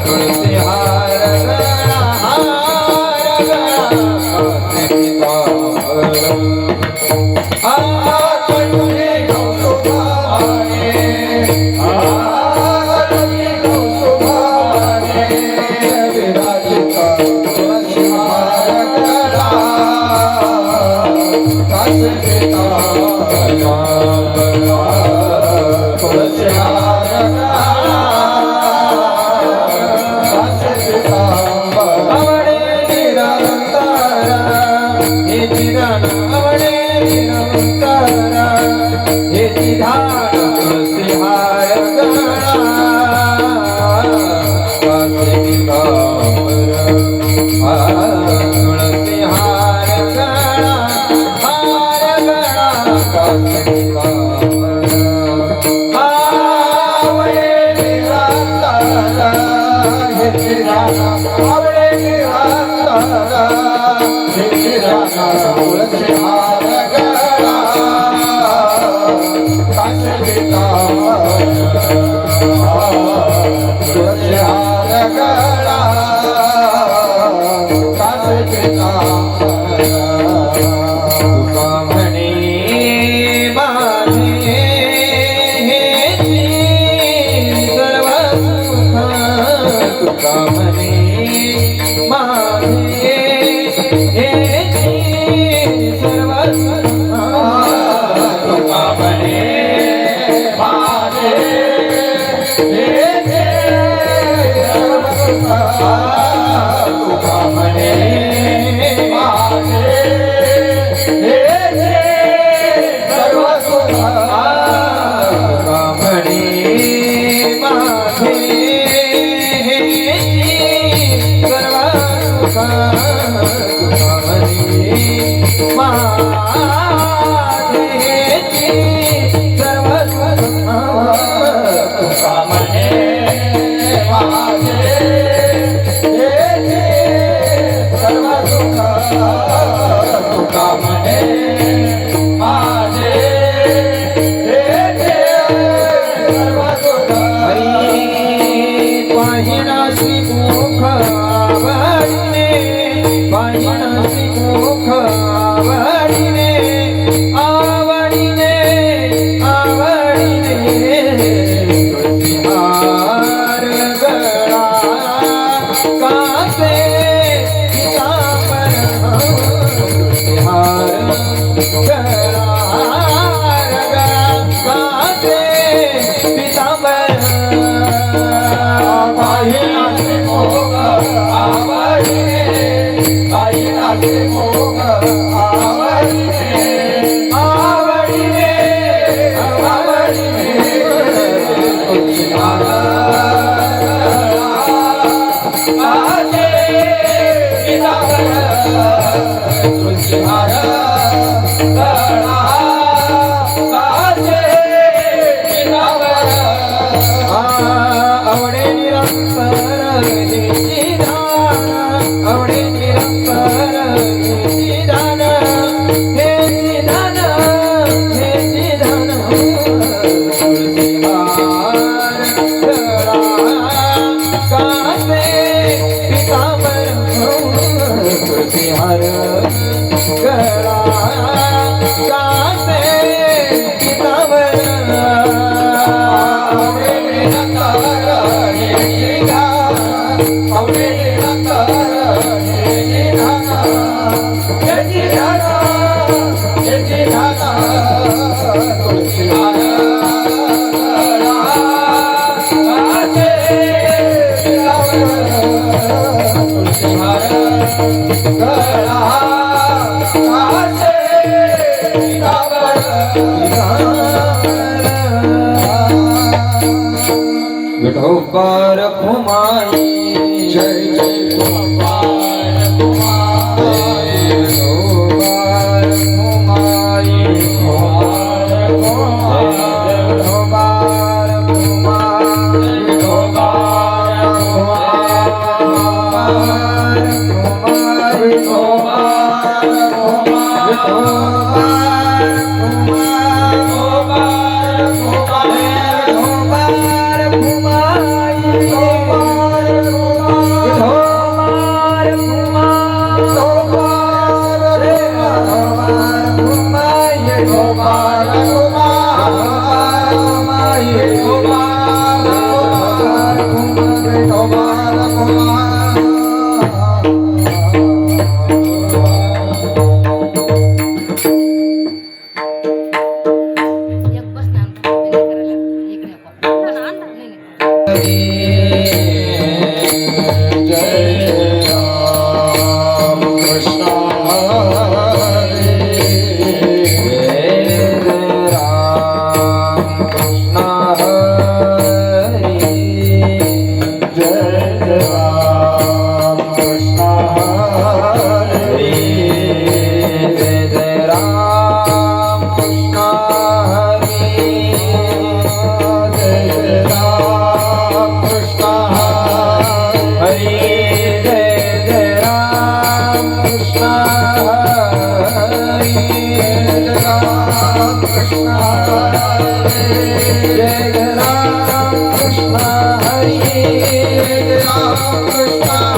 तुलसी हार विठोबार घुमाई जय जय विठोबार घुमाई विठोबार घुमाई विठोबार घुमाई विठोबार घुमाई विठोबार घुमाई विठोबार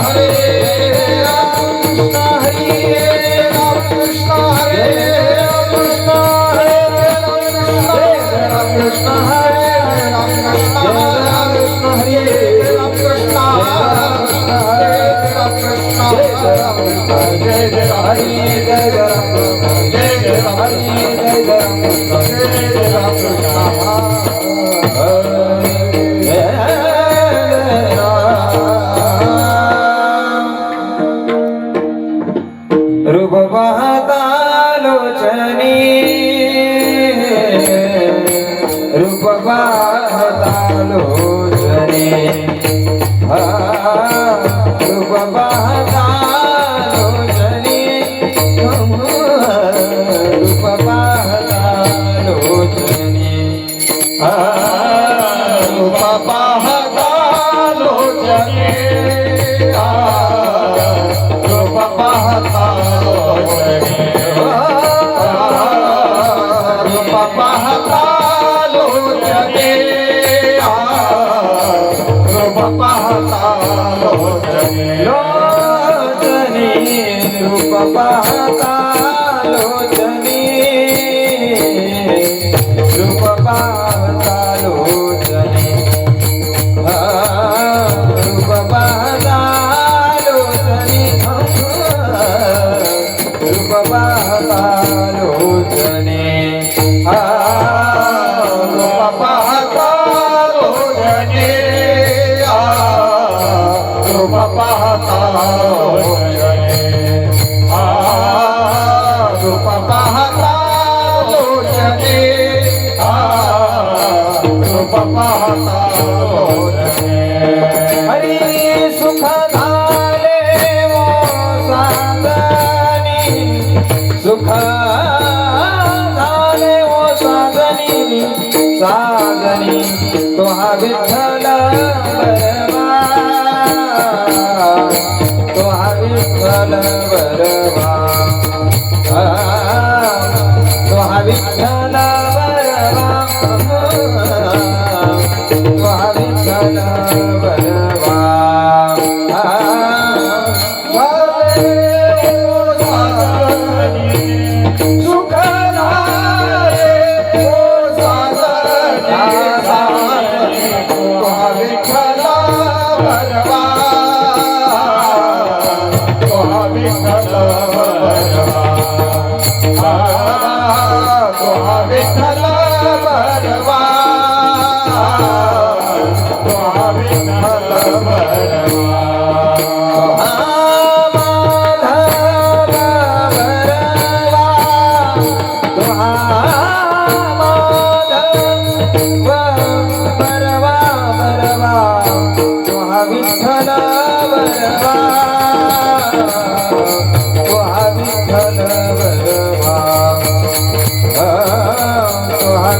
हरे राम कृष्ण हरे राम कृष्ण हरे राम कृष्ण हरे राम कृष्ण हरे राम कृष्ण हरे राम कृष्ण हरे राम कृष्ण हरे राम कृष्ण जय जय हरि जय जय राम जय जय हरि जय जय राम जय जय राम कृष्ण रूप पाहता लोचनी रूप पाहता लोचनी रूप पाहता लोचनी रूप पाहता लोचनी रूप पाहता लोचनी रूप पाहता रूप पाहता लोचने रूप पाहता लोचने रूप पाहता लोचने रूप पाहता लोचने रूप पाहता लोचने रूप पाहता लोचने रूप पाहता लोचने रूप पाहता लोचने रूप पाहता लोचने रूप पाहता लोचने हरी सुख झाले वो साधनी सुख झाले वो साधनी साधनी तो हा विठ्ठल बरवा तो हा विठ्ठल बरवा तो हा विठ्ठल बरवा तो हा विठ्ठल बरवा सुख झाले ओ साधनी तो हा विठ्ठल बरवा तो हा विठ्ठल बरवा तो हा विठ्ठल बरवा तो हा विठ्ठल बरवा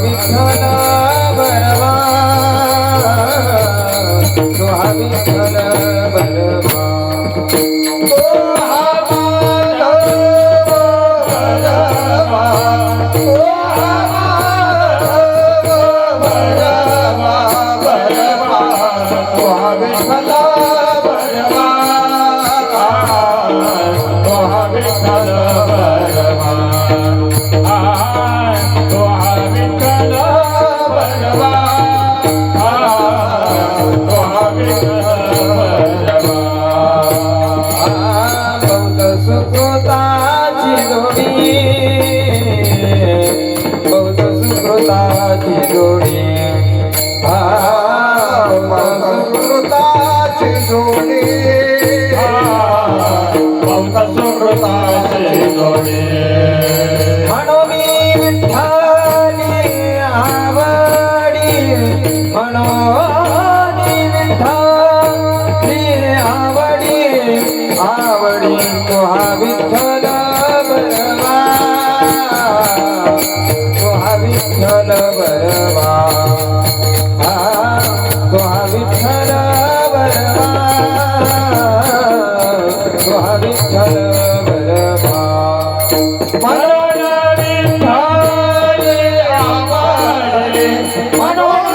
विठ्ठल बरवा तो हा विठ्ठल बरवा तो हा माधव बरवा तो हा माधव बरवा बरवा तो हा विठ्ठल बरवा तो हा विठ्ठल बरवा सुकृताची जोडी सुकृताची जोडी सुकृताची जोडी म्हणून मी विठ्ठली आवडी म्हणून विठ्ठली आवडी आवडी तो हा विठ्ठल बरवा तो हा विठ्ठल बरवा तो हा विठ्ठल बरवा तो हा विठ्ठल बरवा म्हणून विठ्ठले आवडले म्हणून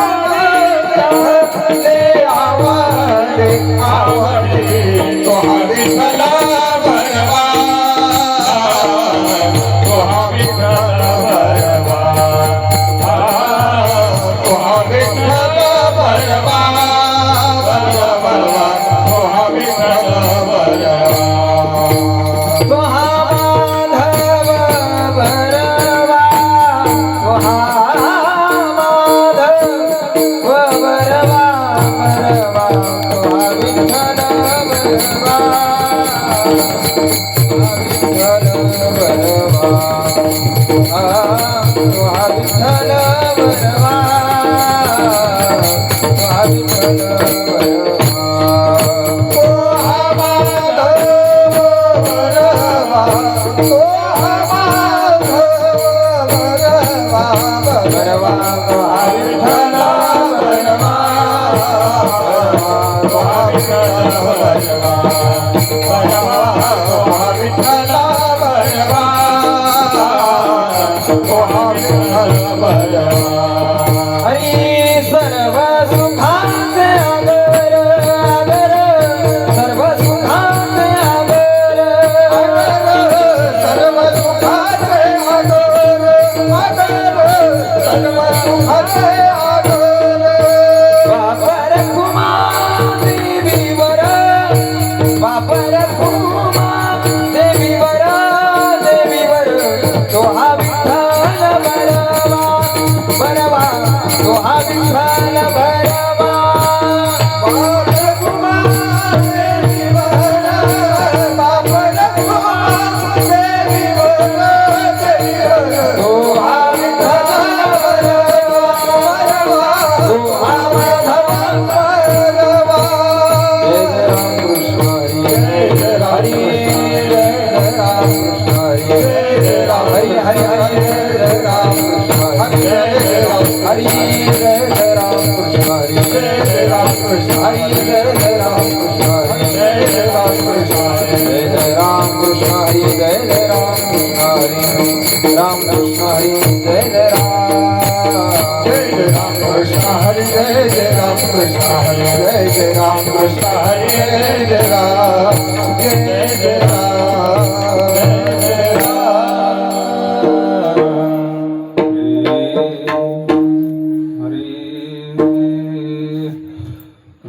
विठ्ठले आवडले आवडले तो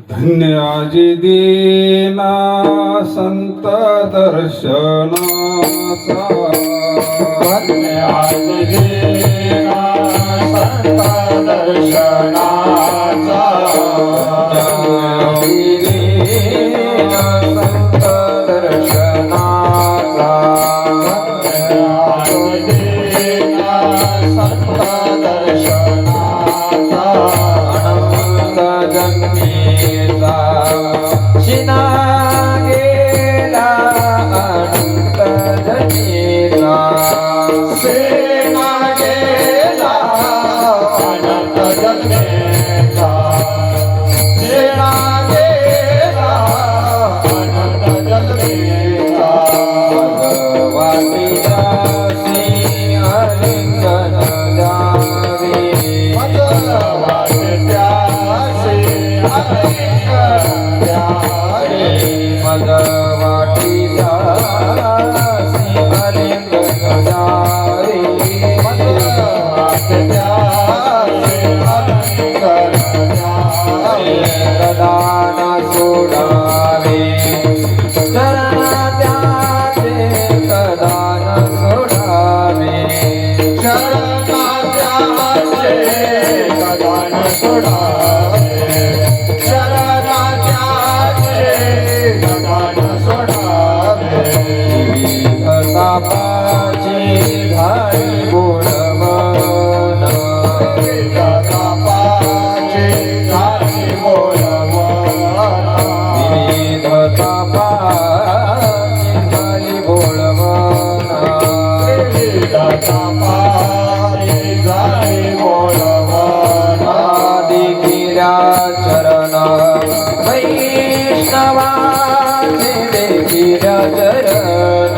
धन्य आजी दीना संत दर्शनाचा धन्य आजी दीना संत दर्शनाचा संत दर्शनाचा संत दर्शनाचा अनंत जन्मीचा शिना गेला अनंत जन्मीचा सेना गेला अनंत जन्मेचा सेना गेला अनंत जन्मेचा भगवानीचा सिंहलिंगन जावे मगवाटीचा सिंहलिंगन जावे कदान सोडावे चरणात्याचे कदान सोडावे शरणात्याचे कदान सोडावे शरणात्याचे कदान सोडावे तापाची घाई बोलवन तापाचे घाई बोलवन विविध तापाची घाई बोलवन तापाचे घाई बोलवन देखिल्या चरण वैष्णवाचे देखिल्या चरण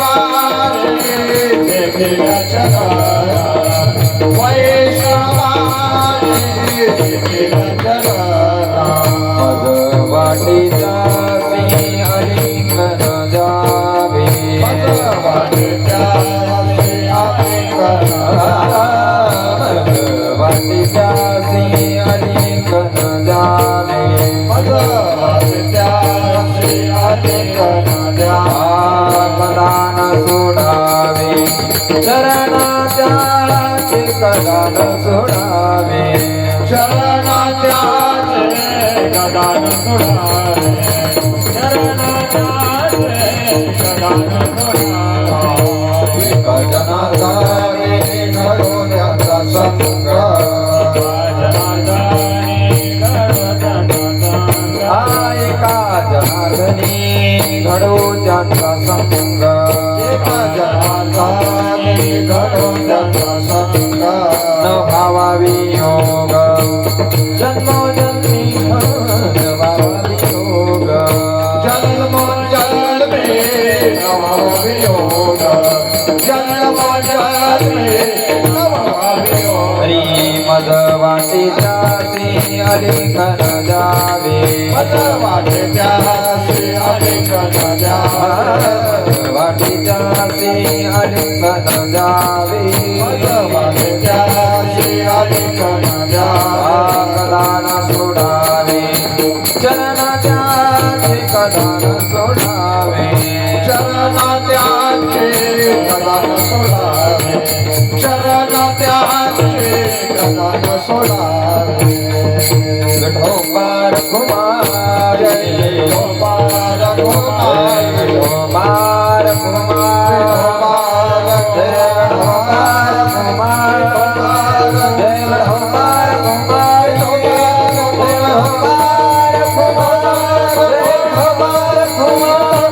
वैष्णवाचे देखिल्या चरण वैष्णवाचे देखिल्या चरण भगवाटीचा सिंहलिंगन जावे भगवाटीचा भगवाटीचा सिंहलिंगन जावे कदान सोडावे चरणात्याचे कदान सोडावे शरणात्याचे कदान सोडावे शरण घडो त्यांचा संग एका जनाचा घडो त्यांचा संग न भावा वियोग जन्मोजन्मी न भावा वियोग जन्मोजन्मे नववियोग जन्मोजन्मे नववियोग मज वाटेच्या श्री अलिखन जावे मज वाटेच्या श्री अलिखन जावे वाटेच्या श्री अलिखन जावे मज वाटेच्या श्री अलिखन जावे कदा न सोडावे चरणाचे कदा न सोडावे चरणात्याचे कदा न सोडावे चरणात्याचे कदा न सोडावे विठोबार कुमार विठोबार कुमार विठोबार कुमार जय विठोबार कुमार जय विठोबार कुमार जय विठोबार कुमार जय विठोबार कुमार जय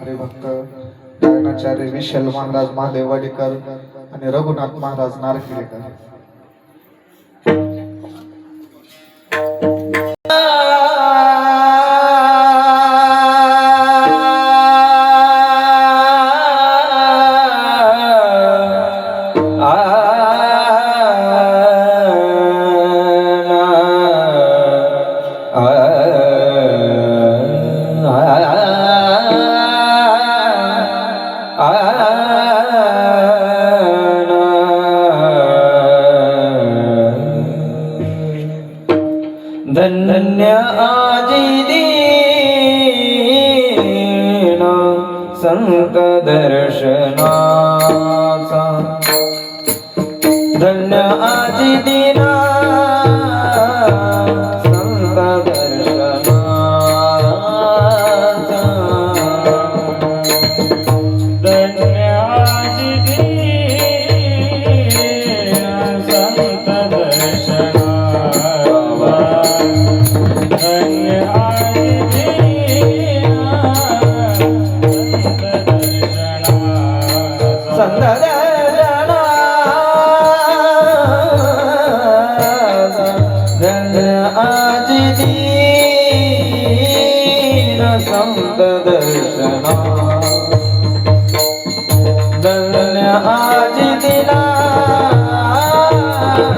हरिभक्त गायनाचार्य विशाल महाराज महादेवाडीकर आणि रघुनाथ महाराज नारखेडकर धन्य आजी दीन संत दर्शनाचा धन्य आजी दीना संत दर्शनाचा धन्य आजी दीना संत संत दर्शना धन्य आज दिला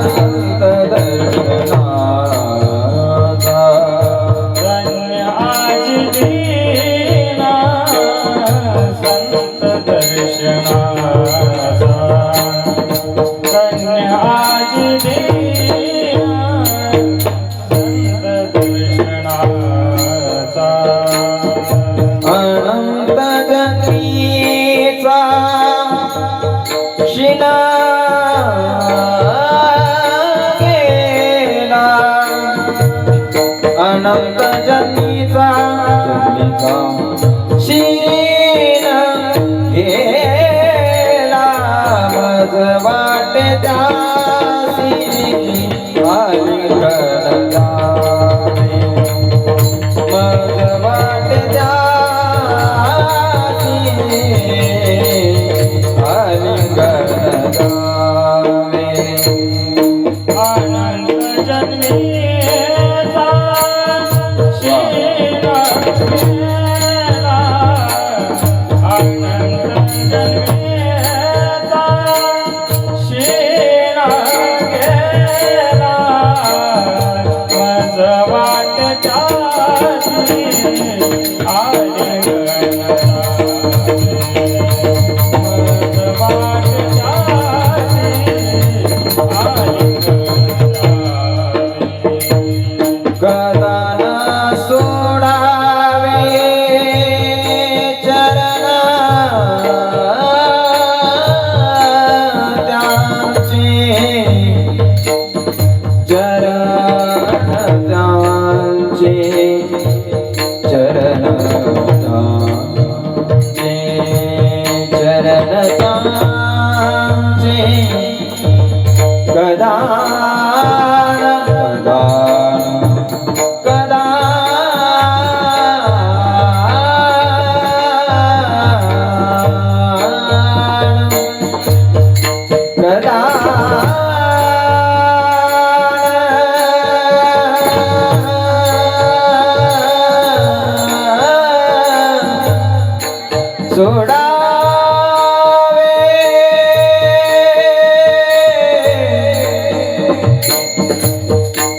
संत दर्शनाचा धन्य आज दिला संत दर्शनाचा धन्य आज दिला संत दर्शनाचा अनंत जन्मीचा शिला गेला अनंत जन्मीचा शिला गेला मज वाटे त्यासी आलिंगन जावे मज वाटे त्यासी आलिंगन जावे अनंत जन्मीचा शिला गेला अनंत जन्मीचा शिला कदान सोडावे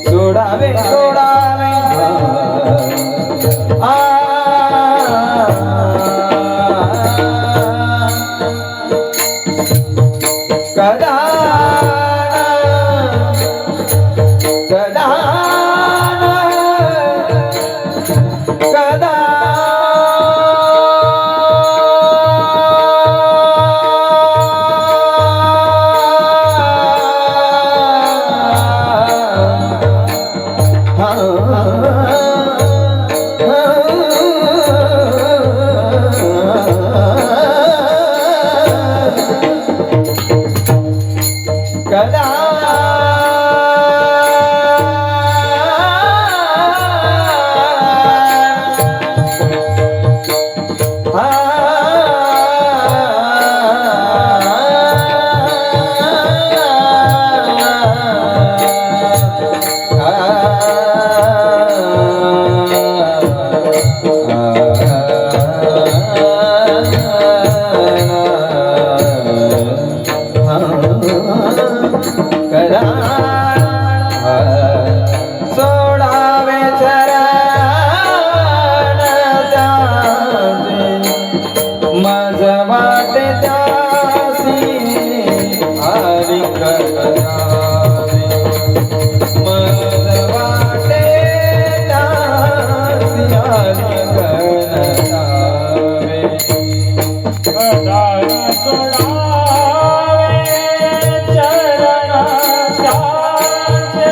सोडावे सोडावे कदा कदा कदा कदा सोडावे चरण त्याचे मज वाटे त्यासी हरी करणारे मज वाटे त्यासी हरी करणारे कदाई सोडावे चरण त्याचे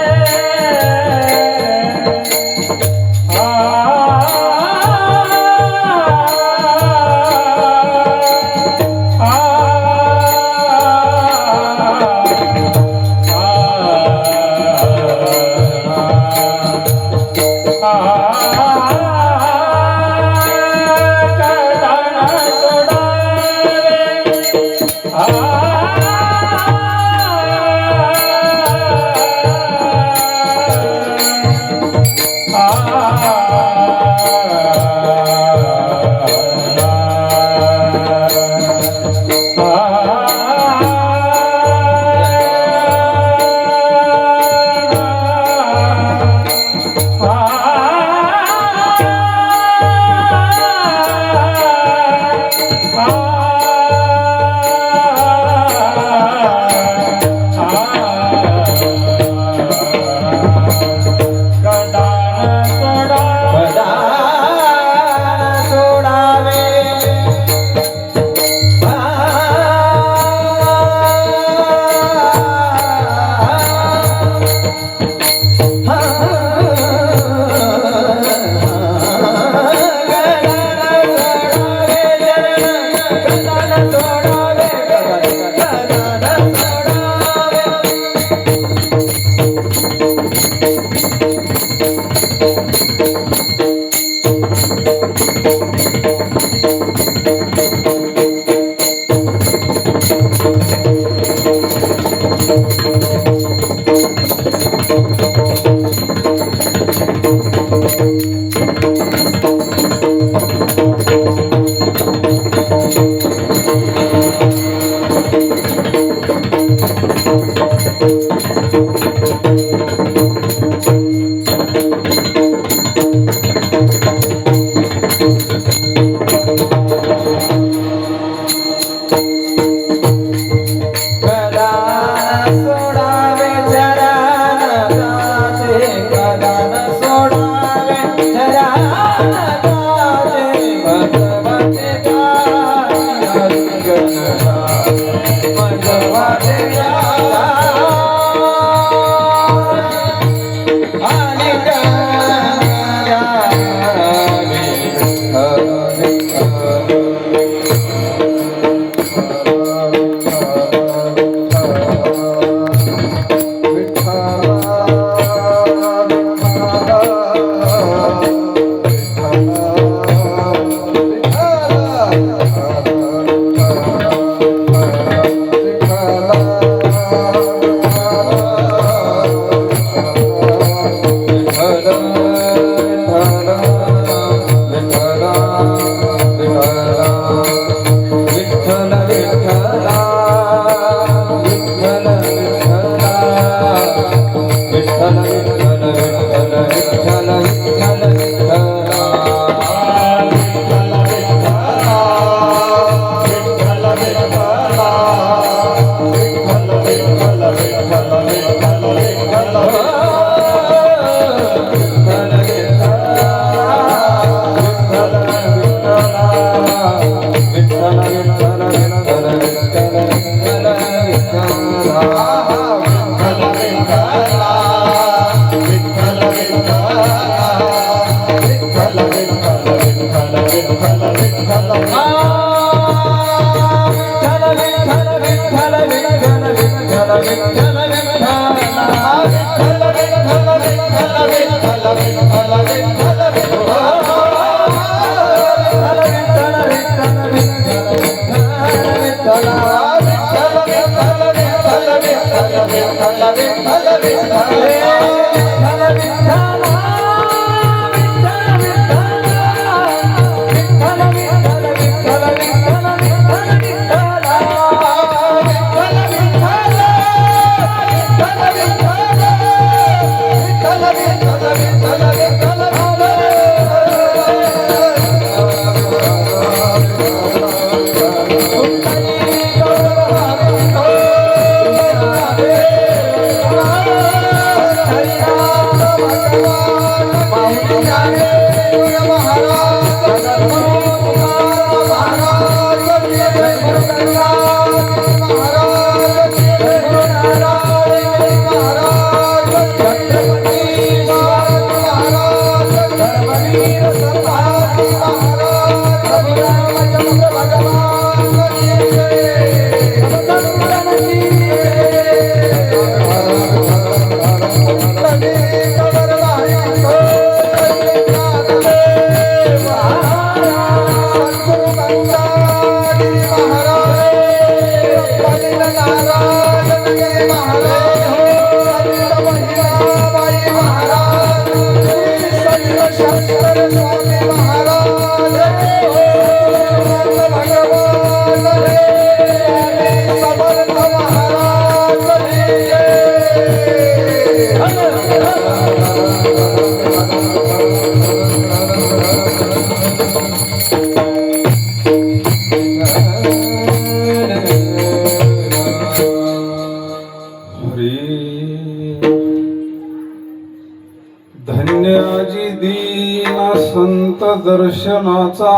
धन्याजी दीन संत दर्शनाचा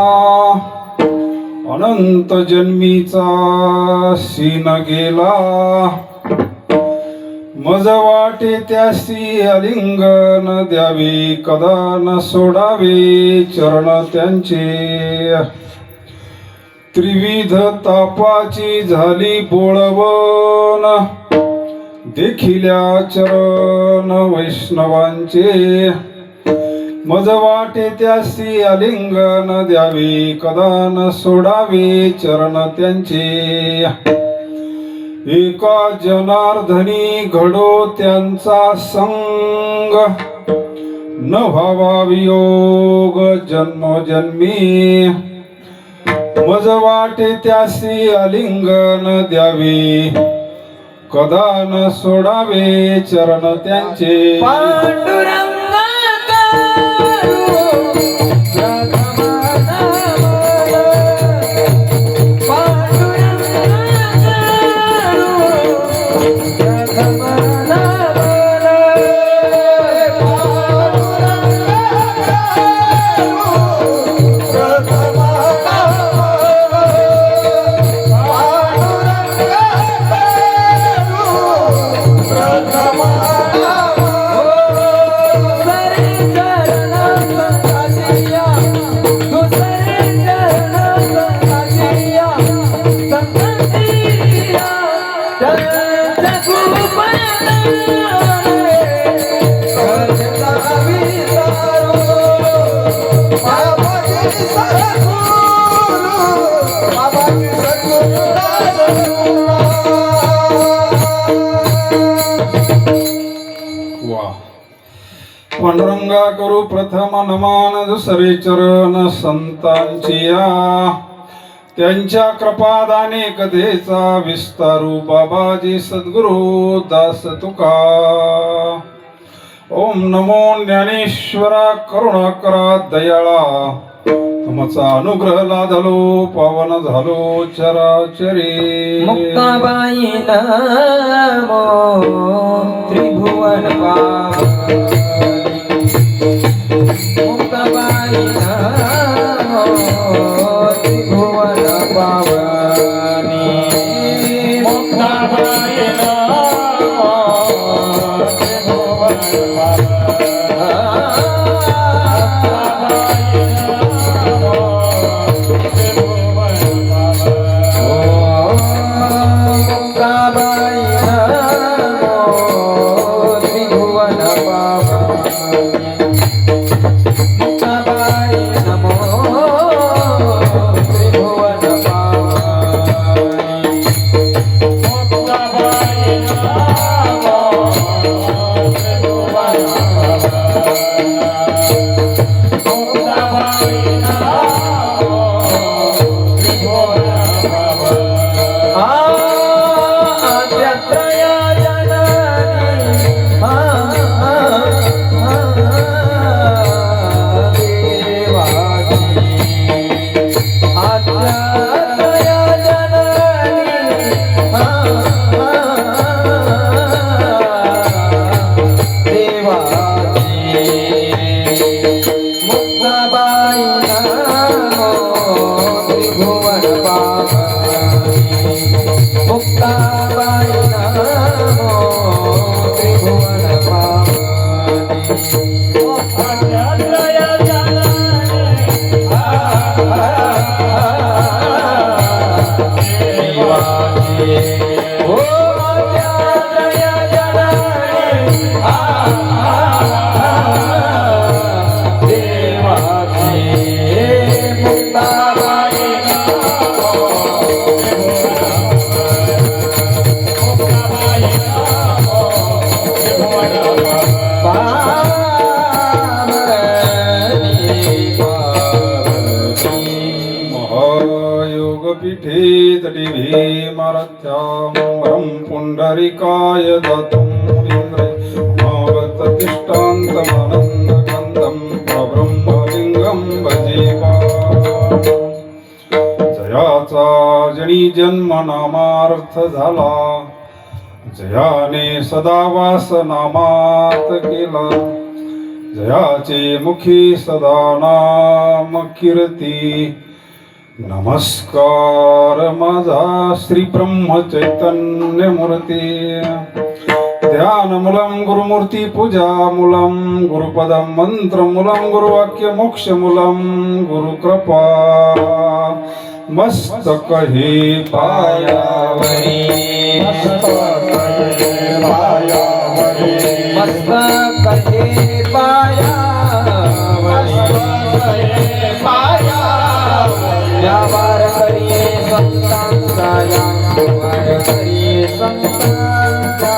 अनंत जन्मीचा सीन गेला मज वाटे त्यासी अलिंगन द्यावे कदा न सोडावे चरण त्यांचे त्रिविध तापाची झाली बोळवण देखिल्या चरण वैष्णवांचे मज वाटे त्यासी अलिंगन द्यावे कदा न सोडावे चरण त्यांचे एका जनार्दनी घडो त्यांचा संग न व्हावा वियोग जन्मोजन्मी मज वाटे त्यासी अलिंगन द्यावे कदा न सोडावे चरण त्यांचे पांडुरंगा पांडुरंगा करू प्रथम नमान दुसरे चरण संतांचिया त्यांच्या कृपादाने कथेचा विस्तारू बाबाजी सद्गुरु दास तुका ओम नमो ज्ञानेश्वरा करुणाकरा दयाळा तुमचा अनुग्रह लादलो पावन झालो चराचरी मुक्ताबाई नमो त्रिभुवन पावनी मुक्ताबाई नमो त्रिभुवन पावनी मुक्ताबाई नमो त्रिभुवन पावनी मुक्ताबाई नमो त्रिभुवन महायोगपीठे तटी भीमारथ्यां पुंडरीकाय दत्तं मुनीन्द्रे मावततिष्ठान्तमनन्दकन्दं प्रब्रह्मलिङ्गं भजेवा जयाचा जनी जन्म नामार्थ झाला जयाने सदा वास नामात केला जयाचे मुखी सदा नाम कीर्ती नमस्कार माझा श्री ब्रह्म चैतन्य मूर्ती ध्यानमूलं गुरुमूर्ती पूजा मूलं गुरुपदं मंत्रमूलं गुरुवाक्य मोक्षमूलं गुरुकृपा मस्तक हे पायावरी मस्तक हे या वार करिये संतांचा या वार करिये संतांचा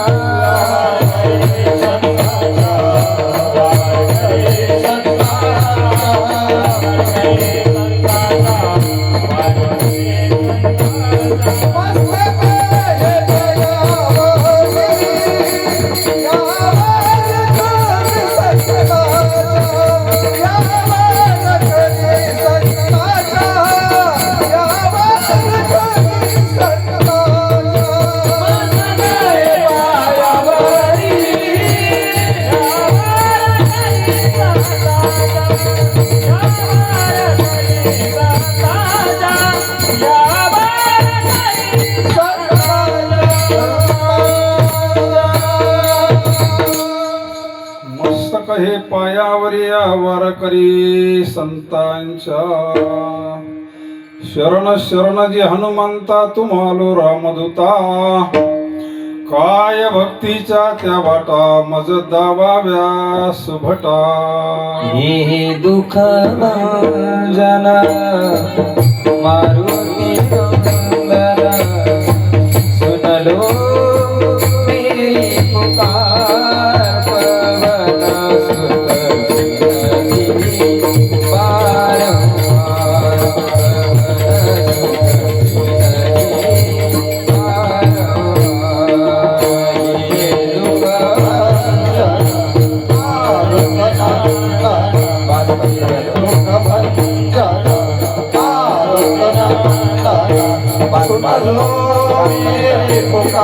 मस्तक हे पायावरी आवार करी संतांच्या शरण शरण जी हनुमंता तुम्हालो रामदूता काय भक्तीच्या त्या वाटा मज दावाव्या सुभटा हे दुःख भंजन मारुती नंदन सुनलो मेरी पुकार पवन सुत विनती बारंबार पवन सुत विनती बारंबार हे दुःख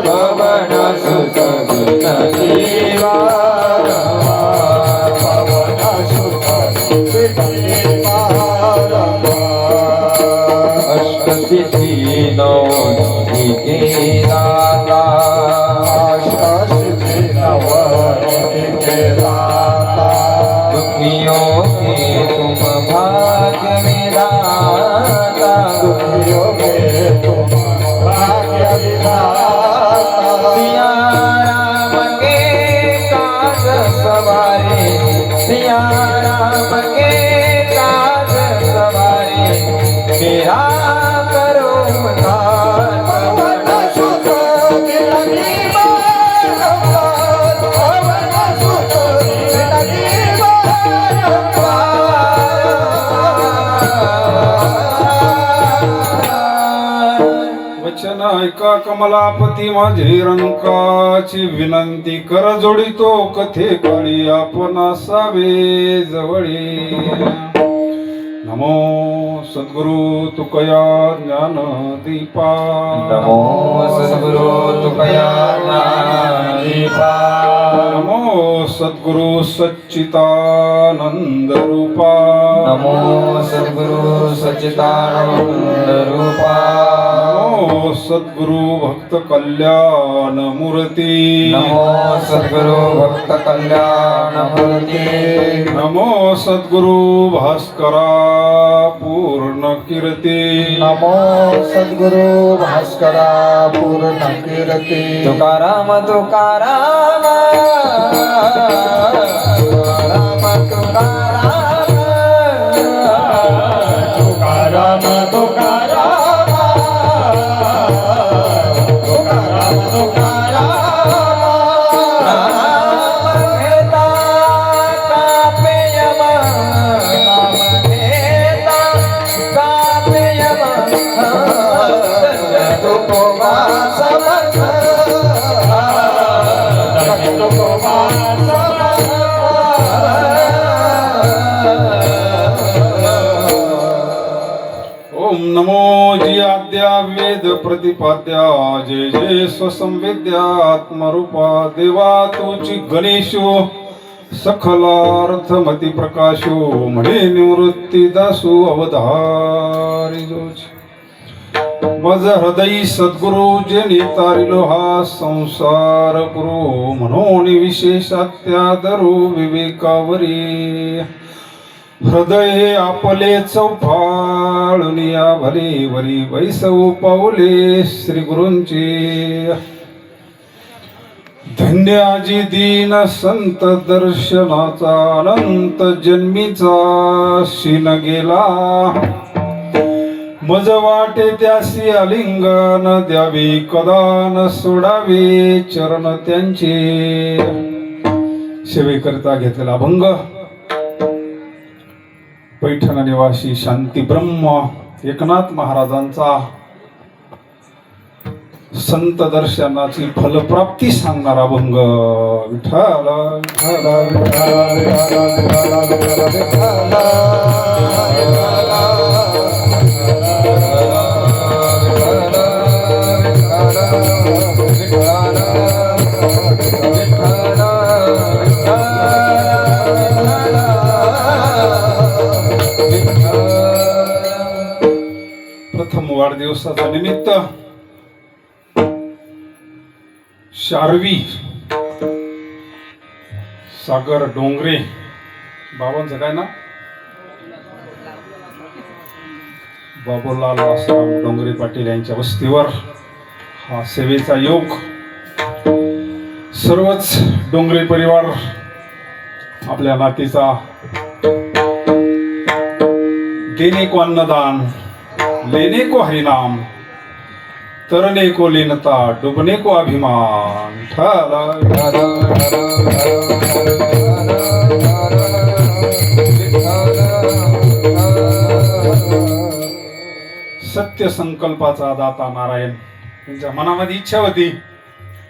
पवन सुत विनती बारंबार पवन सुत विनती बारंबार अष्टसिद्धि नवनिधि के दाता अष्टसिद्धि नवनिधि के दाता दुखियों के तुम भाग्य विधाता दुखियों के तुम भाग्य विधाता सिया राम के काज सवारे सिया राम के काज सवारे मेरा करो उद्धार पवन सुत विनती बारंबार पवन सुत विनती वचन ऐका कमलापती माझे रंकाची विनंती कर जोडितो कथे काळी आपण असावे जवळी नमो सद्गुरु तुकया ज्ञान दीपा नमो सद्गुरु तुकया ज्ञानदीपा नमो सद्गुरु सच्चिदानंद रूपा नमो सद्गुरु सच्चिदानंद रूपा नमो नमो सद्गुरु भक्त कल्याण मूर्ती नमो सद्गुरु भक्त कल्याण मूर्ती नमो सद्गुरु भास्करा पूर्ण कीर्ती नमो सद्गुरु भास्करा पूर्ण कीर्ती तुकाराम तुकाराम तुकाराम तुकाराम तुकाराम तुकाराम तुकाराम तुकाराम नाम घेता कापे यम नाम घेता कापे यम तुकोबा समर्थ तुकोबा ओम नमो जी आद्या वेद प्रतिपाद्या जय जय स्वसंवेद्या आत्मरूपा देवा तुझी गणेशो सखलार्थमती प्रकाशो म्हणे निवृत्ती दासू अवधारी जोच मज हृदयी सद्गुरु जेने तारिलो हा संसार गुरु म्हणून विशेषात्यादरू विवेकावरी हृदय हे आपले चौफाळून या भले वरी वैसव पाऊले श्री गुरूंचे धन्य आजी दीन संत दर्शनाचा अनंत जन्मीचा शीन गेला मज वाटे त्यासी आलिंगन द्यावे कदान सोडावे चरण त्यांचे सेवेकरिता घेतलेला अभंग पैठण निवासी शांती ब्रह्म एकनाथ महाराजांचा संत दर्शनाची फलप्राप्ती सांगणारा अभंग विठ्ठल विठ्ठल विठ्ठल प्रथम वाढदिवसाचा निमित्त शारवी सागर डोंगरे बाबांचं काय ना बाबूलाल वासराव डोंगरे पाटील यांच्या वस्तीवर हा सेवेचा योग सर्वच डोंगरे परिवार आपल्या नातीचा देणे को अन्नदान लेने को हरिनाम तरने को लीनता डुबने को अभिमान सत्य संकल्पाचा दाता नारायण त्यांच्या मनामध्ये इच्छा होती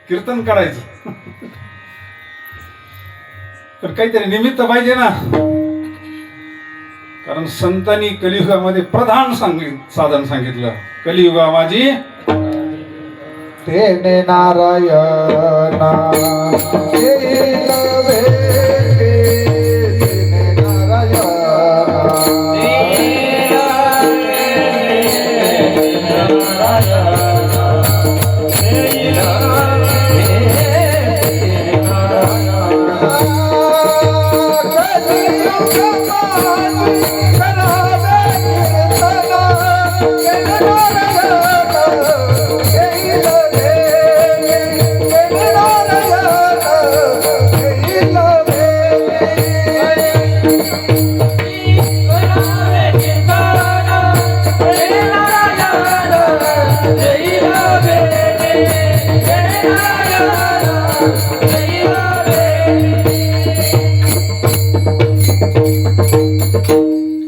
कीर्तन करायचं तर काहीतरी निमित्त पाहिजे ना कारण संतांनी कलियुगामध्ये प्रधान साधन सांगितलं कलियुगा माझी तेने नारायणा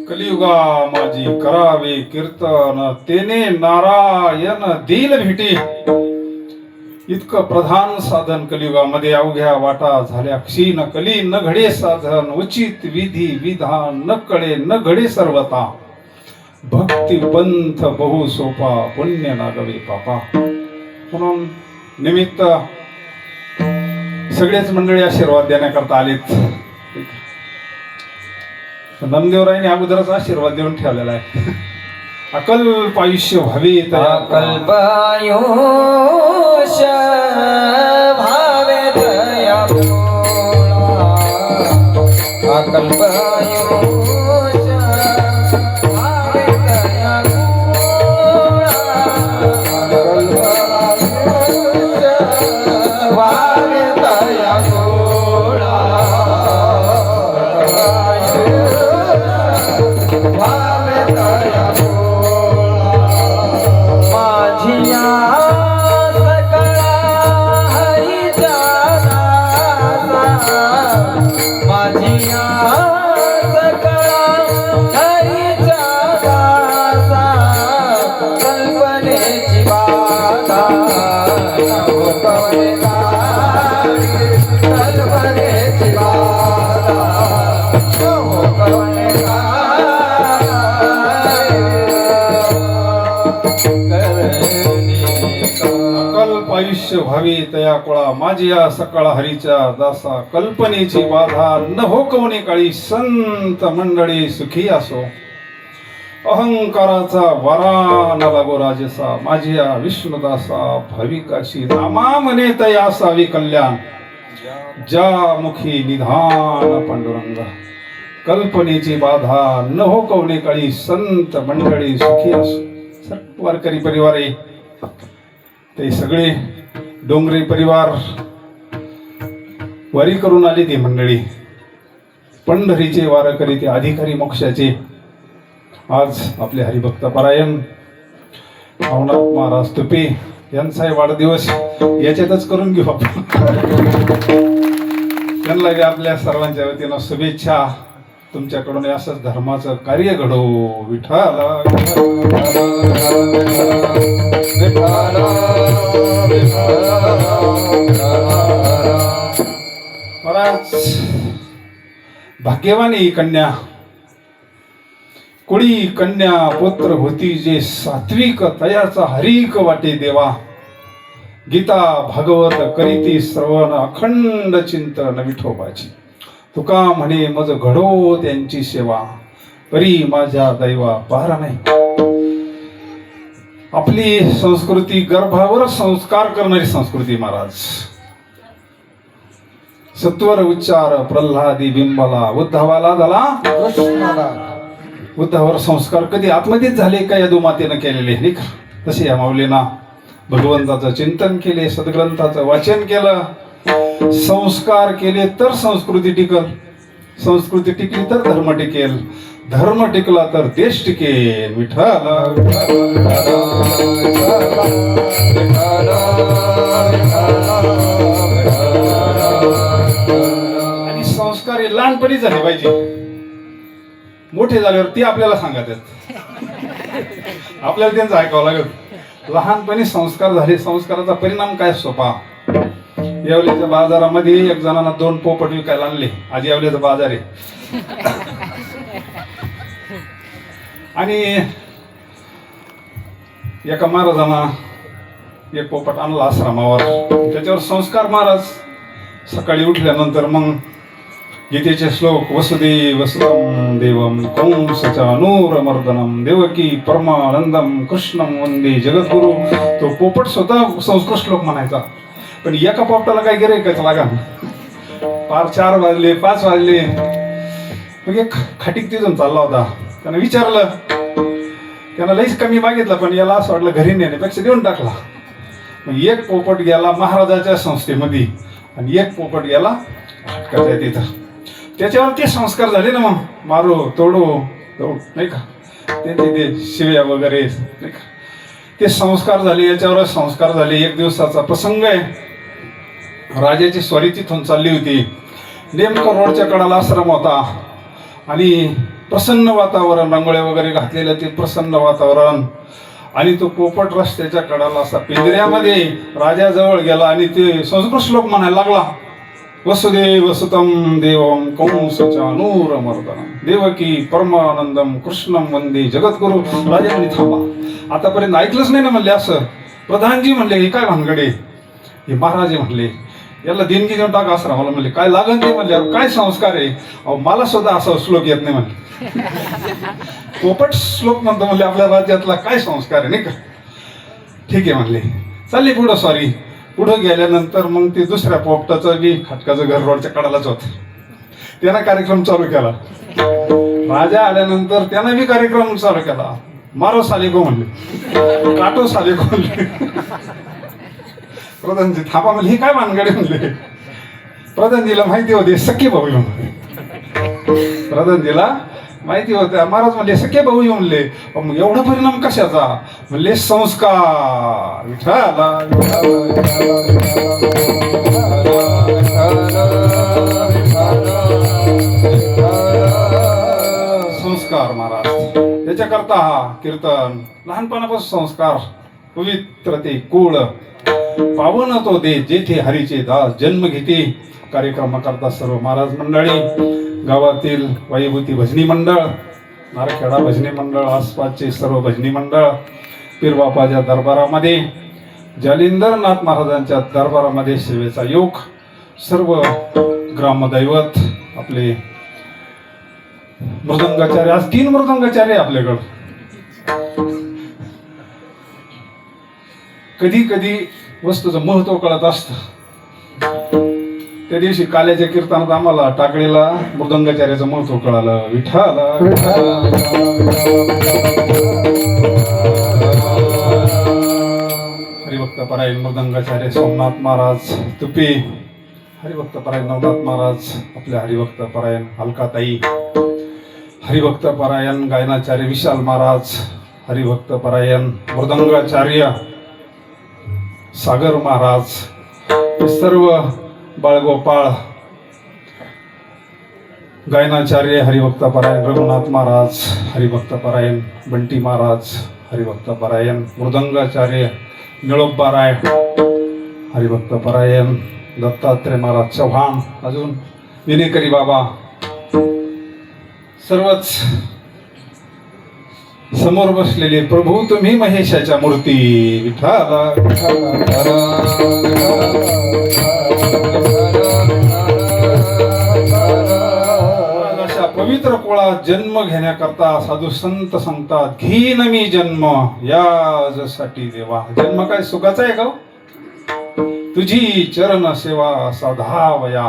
कलियुगा माझी करावे कीर्तन तेने नारायण देईल भेटी इतकं प्रधान साधन कलियुगामध्ये अवघ्या वाटा झाल्या क्षीण कली न घडे साधन उचित विधी विधान न कळे न घडे सर्वता भक्ती पंथ बहु सोपा पुण्य नागवे पापा म्हणून निमित्त सगळेच मंडळी आशीर्वाद देण्याकरता आलेत नंददेवरायने अगोदरच आशीर्वाद देऊन ठेवलेला आहे अकल्प आयुष्य व्हावे तया कल्पायुष भावे तया अकल्पायुष भावे तया भावे तया भावे तया माझिया सकळा हरीचा दासा माझिया सकळा हरीचा दासा कल्पनेची बाधा कल्पनेची बाधा अकल्प आयुष्य व्हावे तया कुळा माझिया सकाळ हरीच्या दासा कल्पनेची बाधा न हो कवने काळी संत मंडळी सुखी असो अहंकाराचा वारा न लागो राजसा माझिया विष्णुदासा भाविकाशी नामा मने तया असावी कल्याण ज्या मुखी निधान पांडुरंग कल्पनेची बाधा न हो कवने काळी संत मंडळी सुखी असो सर्व वारकरी परिवार आहे ते सगळे डोंगरी परिवार वारी करून आले ती मंडळी पंढरीचे वारकरी ते अधिकारी मोक्षाचे आज आपले हरिभक्त परायण भावनाथ महाराज तुपे यांचा वाढदिवस याच्यातच करून घेऊ आपण त्यांना आपल्या सर्वांच्या वतीनं शुभेच्छा तुमच्याकडून असंच धर्माचं कार्य घडो विठ्ठल महाराज भाग्यवान ही कन्या कुळी कन्या पुत्र होती जे सात्विक तयाचा हरिक वाटे देवा गीता भागवत करीती श्रवण अखंड चिंतन विठोबाची तुका म्हणे मज घडो त्यांची सेवा परी माझ्या दैवा पार नाही आपली संस्कृती गर्भावर संस्कार करणारी संस्कृती महाराज सत्वर उच्चार प्रल्हादी बिंबाला उद्धवाला झाला उद्धवावर संस्कार कधी आतमध्येच झाले का या दुमातेनं केलेले नाही का तसे या माऊलींना भगवंताचं चिंतन केले सद्ग्रंथाचं वाचन केलं संस्कार केले तर संस्कृती टिकल संस्कृती टिकली तर धर्म टिकेल धर्म टिकला तर देश टिकेल विठ्ठल आणि संस्कार हे लहानपणी झाले पाहिजे मोठे झाल्यावर ते आपल्याला सांगतात आपल्याला त्यांचं ऐकावं लागेल लहानपणी संस्कार झाले संस्काराचा परिणाम काय सोपा येवल्याच्या बाजारामध्ये एक जणांना 2 पोपट विकायला आणले आज येवल्याचा बाजार आहे आणि एका महाराजांना एक पोपट आणला आश्रमावर त्याच्यावर संस्कार महाराज सकाळी उठल्यानंतर मग गीतेचे श्लोक वसुदेव वसुदेवं देवं कंसचानूरमर्दनं देवकी परमानंदम कृष्णं वंदे जगद्गुरु तो पोपट स्वतः संस्कृत श्लोक म्हणायचा पण एका पोपटाला काय गिऱ्हाईकच लागा पार 4 वाजले 5 वाजले मग एक खाटीक तिथून चालला होता त्यानं विचारलं त्यानं लईच कमी मागितलं पण याला असं वाटलं घरी नेण्यापेक्षा देऊन टाकला मग एक पोपट गेला महाराजाच्या संस्थेमध्ये आणि एक पोपट गेला हटकाच्या तिथं त्याच्यावर ते संस्कार झाले ना मग मारो तोडो नाही का ते शिव्या वगैरे नाही का ते संस्कार झाले याच्यावर संस्कार झाले एक दिवसाचा प्रसंग आहे राजाची स्वारी तिथून चालली होती नेमकं रोडच्या कडाला आश्रम होता आणि प्रसन्न वातावरण रांगोळ्या वगैरे घातलेलं ते प्रसन्न वातावरण आणि तो पोपट रस्त्याच्या कडाला असा पिंजऱ्यामध्ये राजाजवळ गेला आणि ते संस्कृत श्लोक म्हणायला लागला वसुदेव वसुतं देवं कंसचानूरमर्दनं देवकी परमानंदम कृष्णं वंदे जगद्गुरु राजा म्हणे थांबा आतापर्यंत ऐकलंच नाही ना म्हणले असं प्रधानजी म्हणले हे काय भानगडे हे महाराजे म्हणले याला देणगी देऊन टाका असं मला म्हणले. काय लागन ते म्हणले. काय संस्कार आहे. अहो मला सुद्धा असा श्लोक येत नाही म्हणले. पोपट श्लोक म्हणतो म्हणले आपल्या राज्यातला काय संस्कार आहे नाही का. ठीक आहे म्हणले. चालली पुढं. सॉरी पुढं गेल्यानंतर मग ते दुसऱ्या पोपटाचं बी खटकाचं घर रोडच्या कडालाच होतं. त्यानं कार्यक्रम चालू केला. राजा आल्यानंतर त्यानं बी कार्यक्रम चालू केला. मारो सालेको म्हणले. काटो सालेको म्हणले. प्रधानजी थांबा म्हणले. हे काय भानगडे म्हणले. प्रधानजीला माहिती होते सख्खे भाऊ येऊन. प्रधानजीला माहिती होत्या. महाराज म्हणले सख्खे भाऊ येऊन म्हणले. मग एवढा परिणाम कशाचा म्हणले. संस्कार. विठाला संस्कार महाराज. त्याच्याकरता हा कीर्तन लहानपणापासून संस्कार. पवित्र ते कुळ पावन तो दे जेथे हरीचे दास जन्म घेते. कार्यक्रम करता सर्व महाराज मंडळी, गावातील वाईभूती भजनी मंडळ, नारखेडा भजनी मंडळ, आसपासचे सर्व भजनी मंडळ, पीरबापाच्या दरबारामध्ये, जालिंदरनाथ महाराजांच्या दरबारामध्ये सेवेचा योग, सर्व ग्रामदैवत आपले मृदंगाचार्य. आज 3 मृदंगाचार्य आपल्याकडं. कधी कधी वस्तूचं महत्व कळत असतं. त्या दिवशी काल्याच्या कीर्तनात आम्हाला टाकळीला मृदंगाचार्याचं महत्व कळालं. विठाला हरिभक्त परायण मृदंगाचार्य सोमनाथ महाराज तुपे, हरिभक्त परायण नवनाथ महाराज, आपल्या हरिभक्त परायण अलकाताई, हरिभक्त परायण गायनाचार्य विशाल महाराज, हरिभक्त परायण मृदंगाचार्य सागर महाराज, सर्व बाळगोपाळ गायनाचार्य, हरिभक्त परायण रघुनाथ महाराज, हरिभक्त परायण बंटी महाराज, हरिभक्त परायण मृदंगाचार्य निळोबाराय, हरिभक्त परायण दत्तात्रय महाराज चव्हाण, अजून विनेकरी बाबा, सर्वच समोर बसलेले प्रभू तुम्ही महेशाच्या मूर्ती. विठाला अशा पवित्र कुळात जन्म घेण्याकरता साधू संत सांगतात घेईन मी जन्म यासाठी देवा. जन्म काय सुखाचा आहे का. तुझी चरण सेवा साधावया,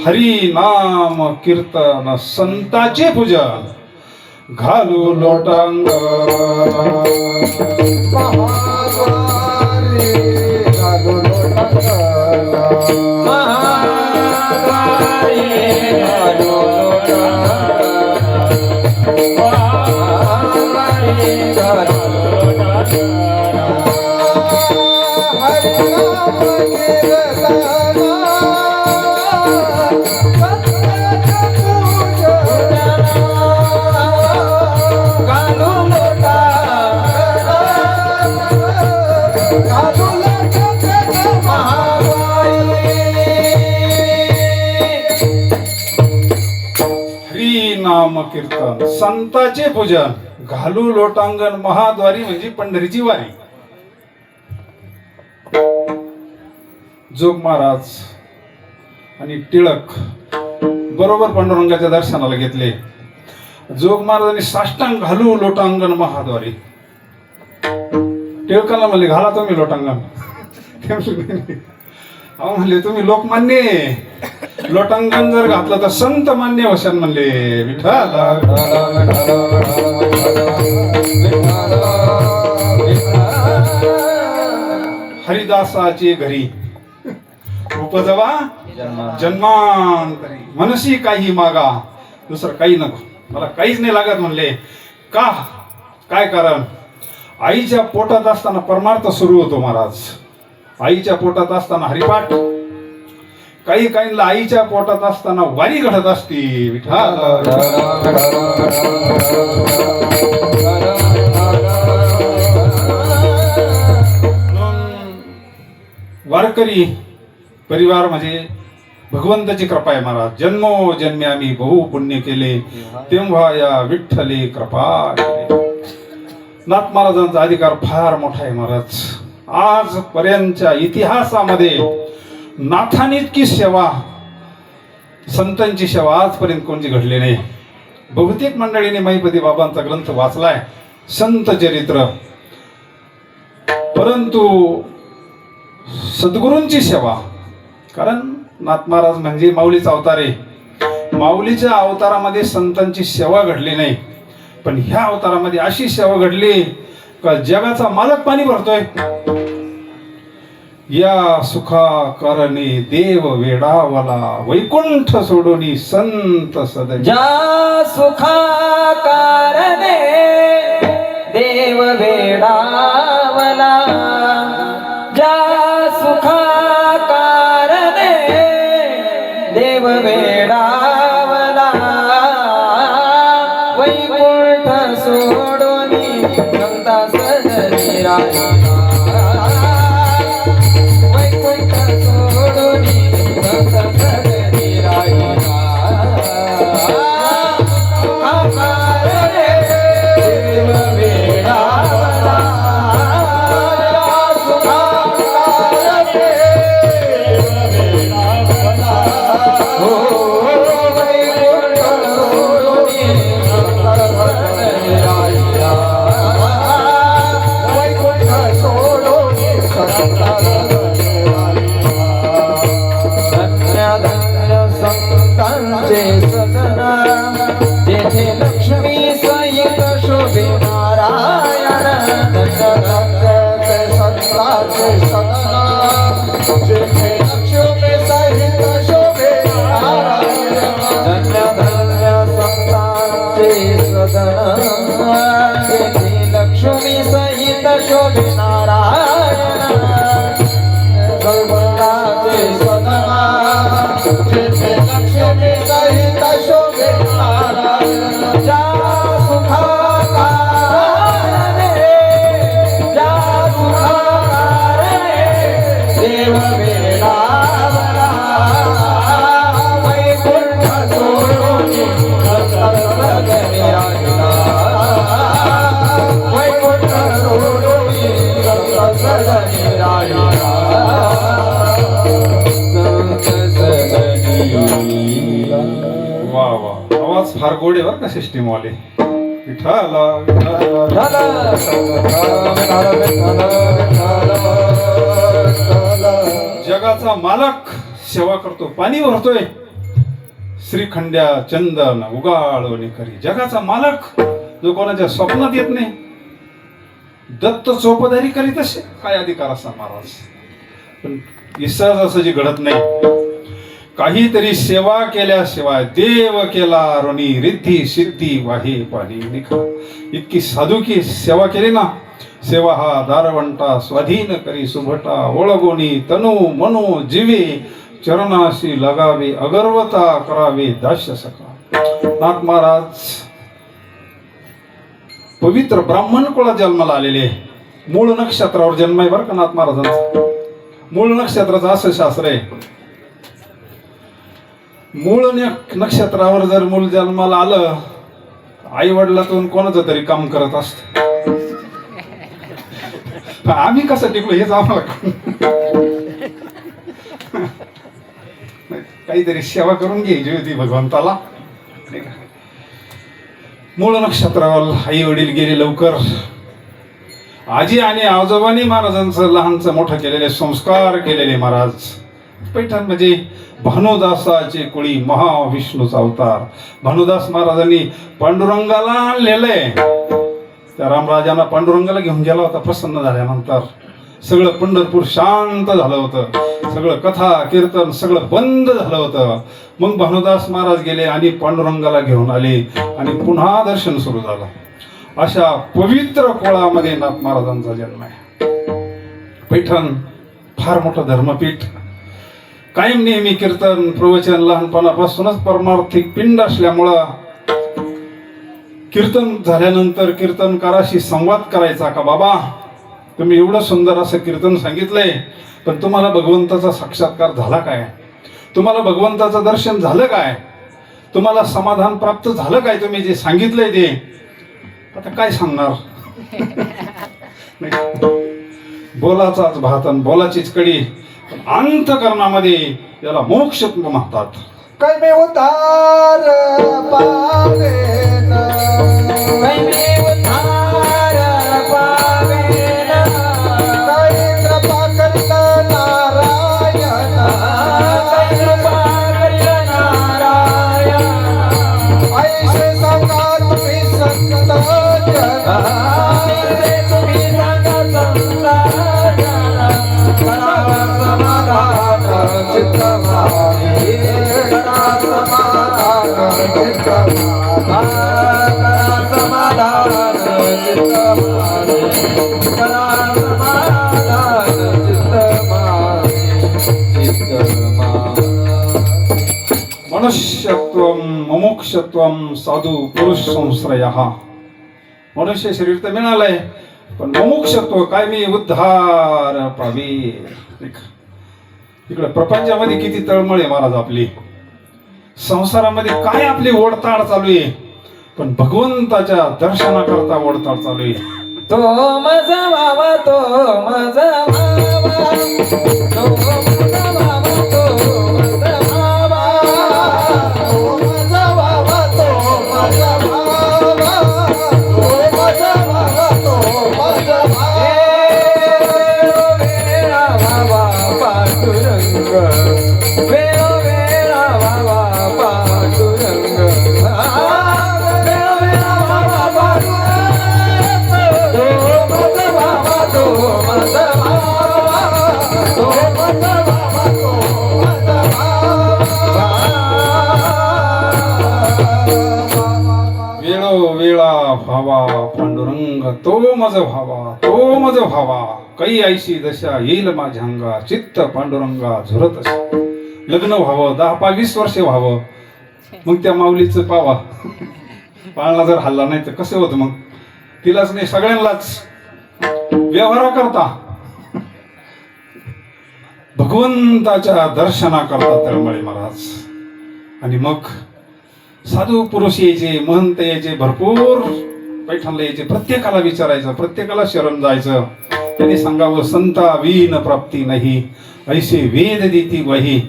हरी नाम कीर्तन संताचे पूजन, घालू लोटांग नाम कीर्तन संताचे पूजन, घालू लोटांगण महाद्वारी म्हणजे पंढरीची वारी. जोग महाराज आणि टिळक बरोबर पांडुरंगाच्या दर्शनाला घेतले. जोग महाराजांनी साष्टांग घालू लोटांगण महाद्वारी. टिळकाला म्हणले घाला तुम्ही लोटांगण. अहो म्हणले तुम्ही लोकमान्य, लोटांगण जर घातलं तर संत मान्य वशन म्हणले. विठाला हरिदासाची घरी उपजवा जन्मांतरी, मनसी काही मागा, दुसरं काही नको, मला काहीच नाही लागत म्हणले. का काय कारण. आईच्या पोटात असताना परमार्थ सुरू होतो महाराज. आईच्या पोटात असताना हरिपाठ, काही काहींना आईच्या पोटात असताना वारी घडत असती. विठाला वारकरी परिवार म्हणजे भगवंताची कृपा आहे महाराज. जन्मोजन्मी आम्ही बहु पुण्य केले, तेव्हा या विठ्ठले कृपा केली. नाथ महाराजांचा अधिकार फार मोठा आहे महाराज. आजपर्यंतच्या इतिहासामध्ये नाथाने इतकी सेवा, संतांची सेवा आजपर्यंत कोणती घडली नाही. बहुतेक मंडळीने महिपती बाबांचा ग्रंथ वाचलाय, संत चरित्र, परंतु सद्गुरूंची सेवा, कारण नाथ महाराज म्हणजे माऊलीचा अवतार आहे. माऊलीच्या अवतारामध्ये संतांची सेवा घडली नाही, पण ह्या अवतारामध्ये अशी सेवा घडली का जगाचा मालक पाणी भरतोय. या सुखा करणी देव वेडावला, वैकुंठ सोडोनी संत सदन. ज्या सुखा कारणे देव वेडावला, ज्या सुखा कारणे देव वेडावला, वैकुंठ सोडोनी संता सदनी राहिला. वैकुंठ सोडोनी संता सदनी राहिला. जेथे लक्ष्मी सहित शोभे नारायण, संतांचे सदना. जेथे लक्ष्मी सहित शोभे नारायण, धन्य धन्य संतांचे सदना. जेथे लक्ष्मी सहित शोभे नारायण, संतांचे सदना. जेथे लक्ष्मी सहित शोभे नारायण. ज्या सुखा कारणे, ज्या सुखा कारणे देव वेडावला, वैकुंठ सोडोनी संत सदनी राहिला. वैकुंठ सोडोनी संत सदनी राहिला. वा वा, आवाज फार गोड आहे बरं का सिस्टीम वाले. विठाला विठाला. जगाचा मालक सेवा करतो, पाणी भरतोय, श्रीखंड्या चंदन उगाळवणी करी. जगाचा मालक जो कोणाच्या स्वप्नात येत नाही, दत्त चोपदारी करीत असे, काय अधिकार असा महाराज. पण इसर असं जे घडत नाही. काहीतरी सेवा केल्याशिवाय देव केला ऋणी, रिद्धी सिद्धी वाहे पाणी निखा. इतकी साधुकी सेवा केली ना, सेवा हा दारवंटा स्वाधीन करी सुभटा, ओळगोनी तनु मनो जीवे, चरणाशी लगावे अगर्वता करावे दास्य सखा. नाथ महाराज पवित्र ब्राह्मण कुळात जन्माला आलेले, मूळ नक्षत्रावर जन्म आहे बरं का नाथ महाराजांचा. मूळ नक्षत्राचं असं शास्त्र आहे, मूळ नक्षत्रावर जर मूल जन्माला आलं, आई वडिलातून कोणाचं तरी काम करत असत. आम्ही कसं टिकलो हेच आम्हाला काहीतरी सेवा करून घ्यायची होती भगवंताला. मूळ नक्षत्रावर आई वडील गेले लवकर. आजी आणि आजोबांनी महाराजांचं लहानचं मोठं केलेले संस्कार केलेले महाराज. पैठण म्हणजे भानुदासाचे कुळी महाविष्णूचा अवतार. भानुदास महाराजांनी पांडुरंगाला आणलेलंय. त्या रामराजांना पांडुरंगाला घेऊन गेला होता. प्रसन्न झाल्यानंतर सगळं पंढरपूर शांत झालं होतं. सगळं कथा कीर्तन सगळं बंद झालं होतं. मग भानुदास महाराज गेले आणि पांडुरंगाला घेऊन आले आणि पुन्हा दर्शन सुरू झालं. अशा पवित्र कोळामध्ये नाथ महाराजांचा जन्म आहे. पैठण फार मोठं धर्मपीठ. कायम नेहमी कीर्तन प्रवचन लहानपणापासूनच परमार्थिक पिंड असल्यामुळं कीर्तन झाल्यानंतर कीर्तनकाराशी संवाद करायचा का बाबा तुम्ही एवढं सुंदर असं कीर्तन सांगितलंय, पण तुम्हाला भगवंताचा साक्षात्कार झाला काय? तुम्हाला भगवंताचं दर्शन झालं काय? तुम्हाला समाधान प्राप्त झालं काय? तुम्ही जे सांगितलंय ते आता काय सांगणार? बोलाचाच भातन बोलाचीच कडी, अंतकरणामध्ये याला मोक्ष म्हणतात. कैमे उतार पावेन, कैमे उतार पावेन, काही कृपा करील नारायण, काही कृपा करील नारायण. ऐसे सांगा तुम्ही संत जन, ऐसे तुम्ही सांगा संत जन. करा समाधान चित्त माझे, करा समाधान चित्त माझे, करा समाधान चित्त माझे, करा समाधान चित्त माझे, चित्त माझे. मनुष्यत्वम मुमुक्षत्वम साधू पुरुष संश्रयः. मनुष्य शरीर तर मिळालंय, पण मुमुक्षत्व काय मी उद्धार पावी. इकडे प्रपंचामध्ये किती तळमळ आहे महाराज आपली, संसारामध्ये काय आपली ओढताड चालू आहे, पण भगवंताच्या दर्शनाकरता ओढताड चालू आहे. तो माझा बाबा, तो माझा बाबा, तो माझा बाबा, तो माझा बाबा, तो माझा बाबा, तो माझा बाबा, तो माझा बाबा, तो माझा बाबा. वेळा बाबा पांडुरंग, वेळो वेळा बाबा पांडुरंग, वेळो वेळा बाबा पांडुरंग. तो माझा बाबा, तो माझा बाबा, तो माझा बाबा, तो माझा बाबा. वेळोवेळा भावा पांडुरंग, तो मज भावा, तो मज भावा. काही ऐशी दशा येईल माझ्या अंगा, चित्त पांडुरंगा झुरत असे. लग्न व्हावं, 10-20 वर्षे व्हावं, मग त्या माऊलीचं पावा. पाळणा जर हल्ला नाही तर कसं होतं मग? तिलाच नाही सगळ्यांनाच व्यवहार करता भगवंताच्या दर्शनाकरता तळमळे महाराज. आणि मग साधू पुरुष यायचे, महंत यायचे, भरपूर पैठणला यायचे. प्रत्येकाला विचारायचं, प्रत्येकाला शरण जायचं. त्यांनी सांगावं, संता वीन प्राप्ती नाही, ऐसे वेद देती वही.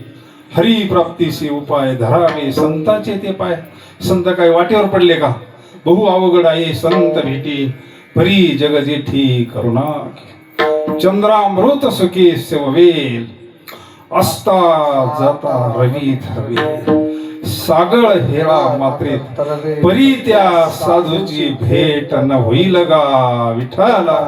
हरी प्राप्तीचे उपाय धरावे संताचे ते पाय. संत काय वाटेवर पडले का? बहु अवघड आहे संत भेटी, परी जग जेठी करुणा. चंद्रामृत सुखी सेवेल, असता जाता रवी धरवे. सागळ हेळा मात्रेत, परी त्या साधूची भेट न होईल गा विठाला.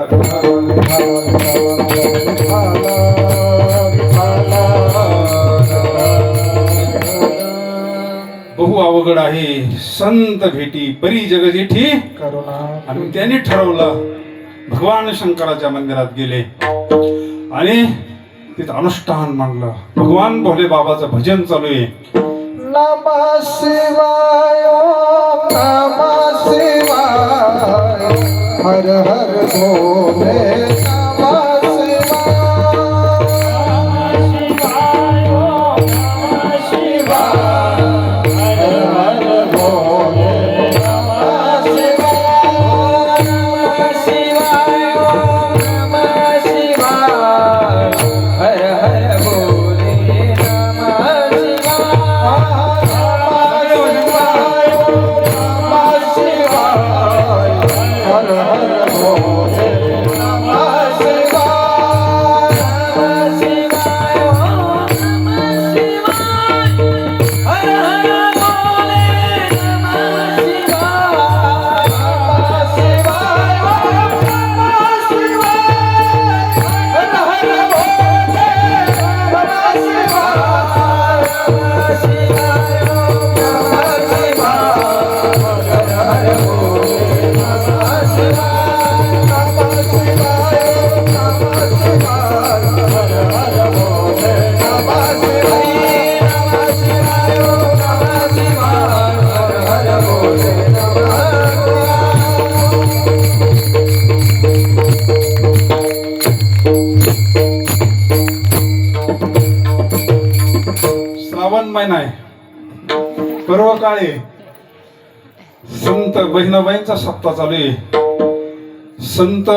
बहु अवघड आहे संत भेटी, परी जग जेठी करुणा. आणि त्यांनी ठरवलं, भगवान शंकराच्या मंदिरात गेले आणि तिथं अनुष्ठान मांडलं. भगवान भोले बाबाचं भजन चालू आहे. नमः शिवाय, नमः शिवाय, हर हर भोले, नमः शिवाय, नमः शिवाय, हर हर भोले, नमः शिवाय, नमः शिवाय, नमः शिवाय, हर हर भोले, नमः शिवाय. महिना आहे. पर्व काळे संत बहिणाबाईंचा सप्ताह चालू आहे. संत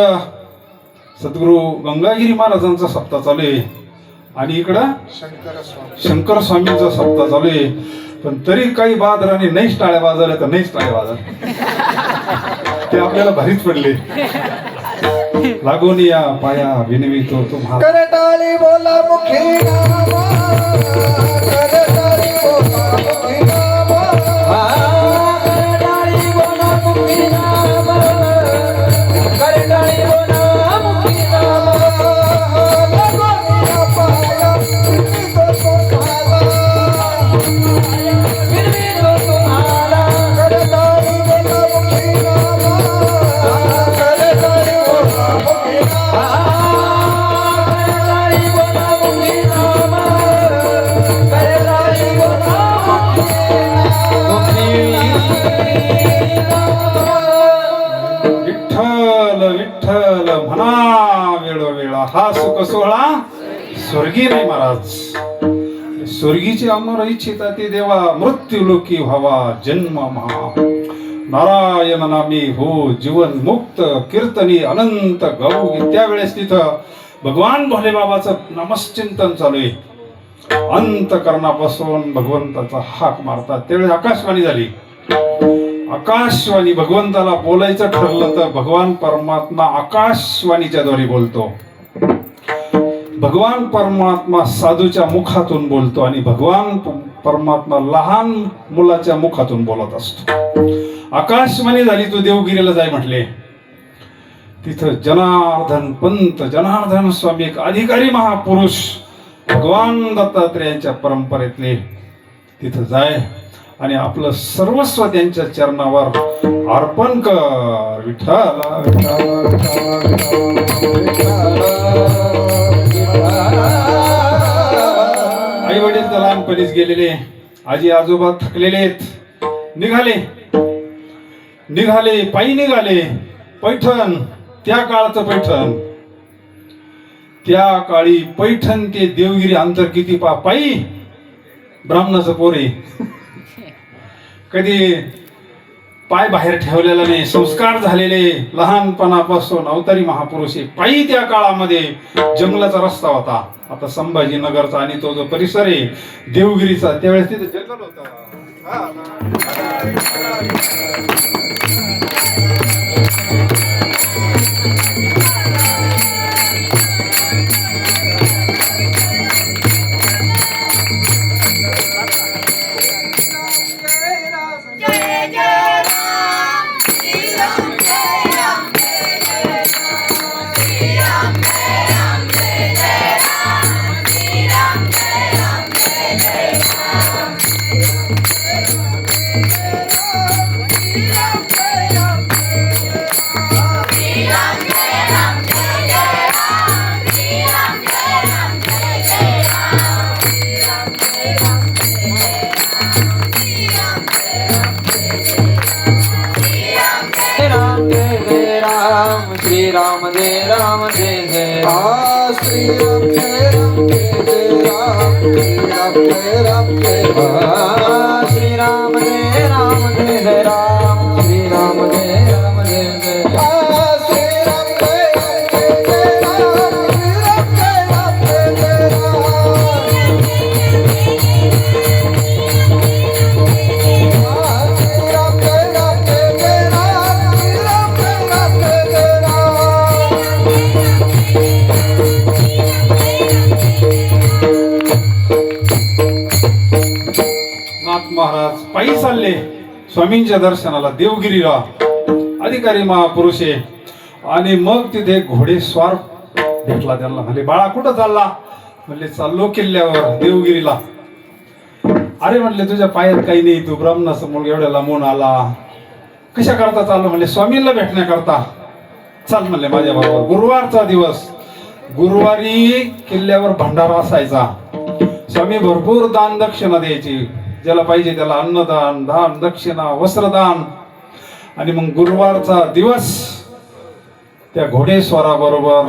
सद्गुरू गंगागिरी महाराजांचा सप्ताह चालू आहे आणि इकडं शंकर स्वामींचा सप्ताह चालू आहे. पण तरी काही बादराने नाहीच टाळ्या वाजवल्या तर नाहीच टाळ्या वाजवल्या. ते आपल्याला भारीच पडले. लागून या पाया विनवितो तुम्हाला. करताली बोला मुखी नामा, करताली बोला मुखी नामा, करताली बोला मुखी नामा, करताली बोला मुखी नामा, लागोनिया पाया विनवितो तुम्हाला, विनवितो तुम्हाला. करताली बोला मुखी नामा, करताली बोला मुखी विठ्ठल विठ्ठल म्हणा वेळोवेळा. हा सुख सोहळा स्वर्गीय नाही महाराज. स्वर्गीची अमर इच्छिता ते देवा मृत्यू लोकी व्हावा जन्म महा. नारायण नामी हो जीवन मुक्त कीर्तनी अनंत गाऊ. त्यावेळेस तिथं भगवान भोले बाबाचं नमश्चिंतन चालू आहे. अंतकरणापासून भगवंताचा हाक मारतात. त्यावेळेस आकाशवाणी झाली. आकाशवाणी भगवंताला बोलायचं ठरलं तर भगवान परमात्मा आकाशवाणीच्या द्वारे बोलतो. भगवान परमात्मा साधूच्या मुखातून बोलतो आणि भगवान परमात्मा लहान मुलाच्या मुखातून बोलत असतो. आकाशवाणी झाली तू देवगिरीला जाय म्हटले. तिथं जनार्दन पंत जनार्दन स्वामी एक अधिकारी महापुरुष भगवान दत्तात्रेयांच्या परंपरेतले तिथं जाय आणि आपलं सर्वस्व त्यांच्या चरणावर अर्पण कर. विठ्ठल आई वडील तर लहानपणीच गेलेले. आजी आजोबा थकलेले आहेत. निघाले पायी निघाले. पैठण त्या काळचं पैठण. त्या काळी पैठण ते देवगिरी अंतर किती पायी. ब्राह्मणाचं पोरे कधी पाय बाहेर ठेवलेला नाही. संस्कार झालेले लहानपणापासून अवतारी महापुरुष पायी त्या काळामध्ये जंगलाचा रस्ता होता. आता संभाजीनगरचा आणि तो जो परिसर आहे देवगिरीचा त्यावेळेस तिथे जंगल होता. श्री राम जय राम जय जय राम. श्री राम जय राम जय राम. श्री राम जय राम जय राम. श्री राम जय राम जय राम. श्री राम जय राम जय जय. श्री राम जय राम जय राम. श्री राम जय राम जय राम. श्री राम जय राम जय राम. श्री राम जय राम जय राम. नाथ महाराज पायी चालले स्वामींच्या दर्शनाला देवगिरीला. अधिकारी महापुरुष आहे आणि मग तिथे घोडेस्वार भेटला. त्यांना म्हणले बाळा कुठं चालला. म्हणले चाललो किल्ल्यावर देवगिरीला. अरे म्हणले तुझ्या पायात काही नाही. तू ब्राह्मणासमोर एवढ्या लांबून आला कशा करता चाललो. म्हणले स्वामींना भेटण्याकरता. चाल म्हणले माझ्या बरोबर. गुरुवारचा दिवस. गुरुवारी किल्ल्यावर भंडारा असायचा. स्वामी भरपूर दान दक्षिणा द्यायची. ज्याला पाहिजे त्याला अन्नदान दान दक्षिणा वस्त्रदान. आणि मग गुरुवारचा दिवस त्या घोडेस्वाराबरोबर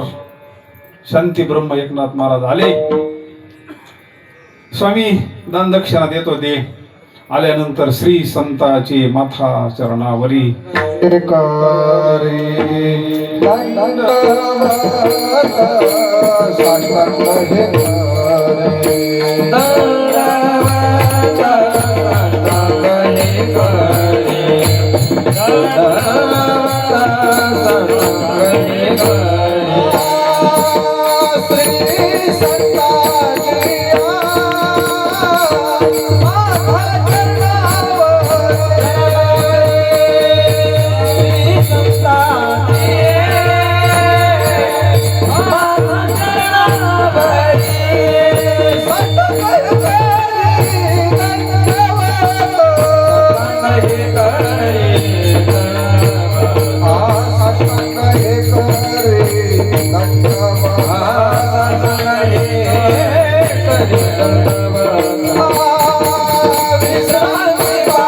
शांती ब्रह्म एकनाथ महाराज आले. स्वामी दान दक्षिणा देत होते. आल्यानंतर श्री संताची माथा चरणावरी करी दंडवत साष्टांग हे करे दंडवत साष्टांग हे करे दंडवत साष्टांग हे करे श्री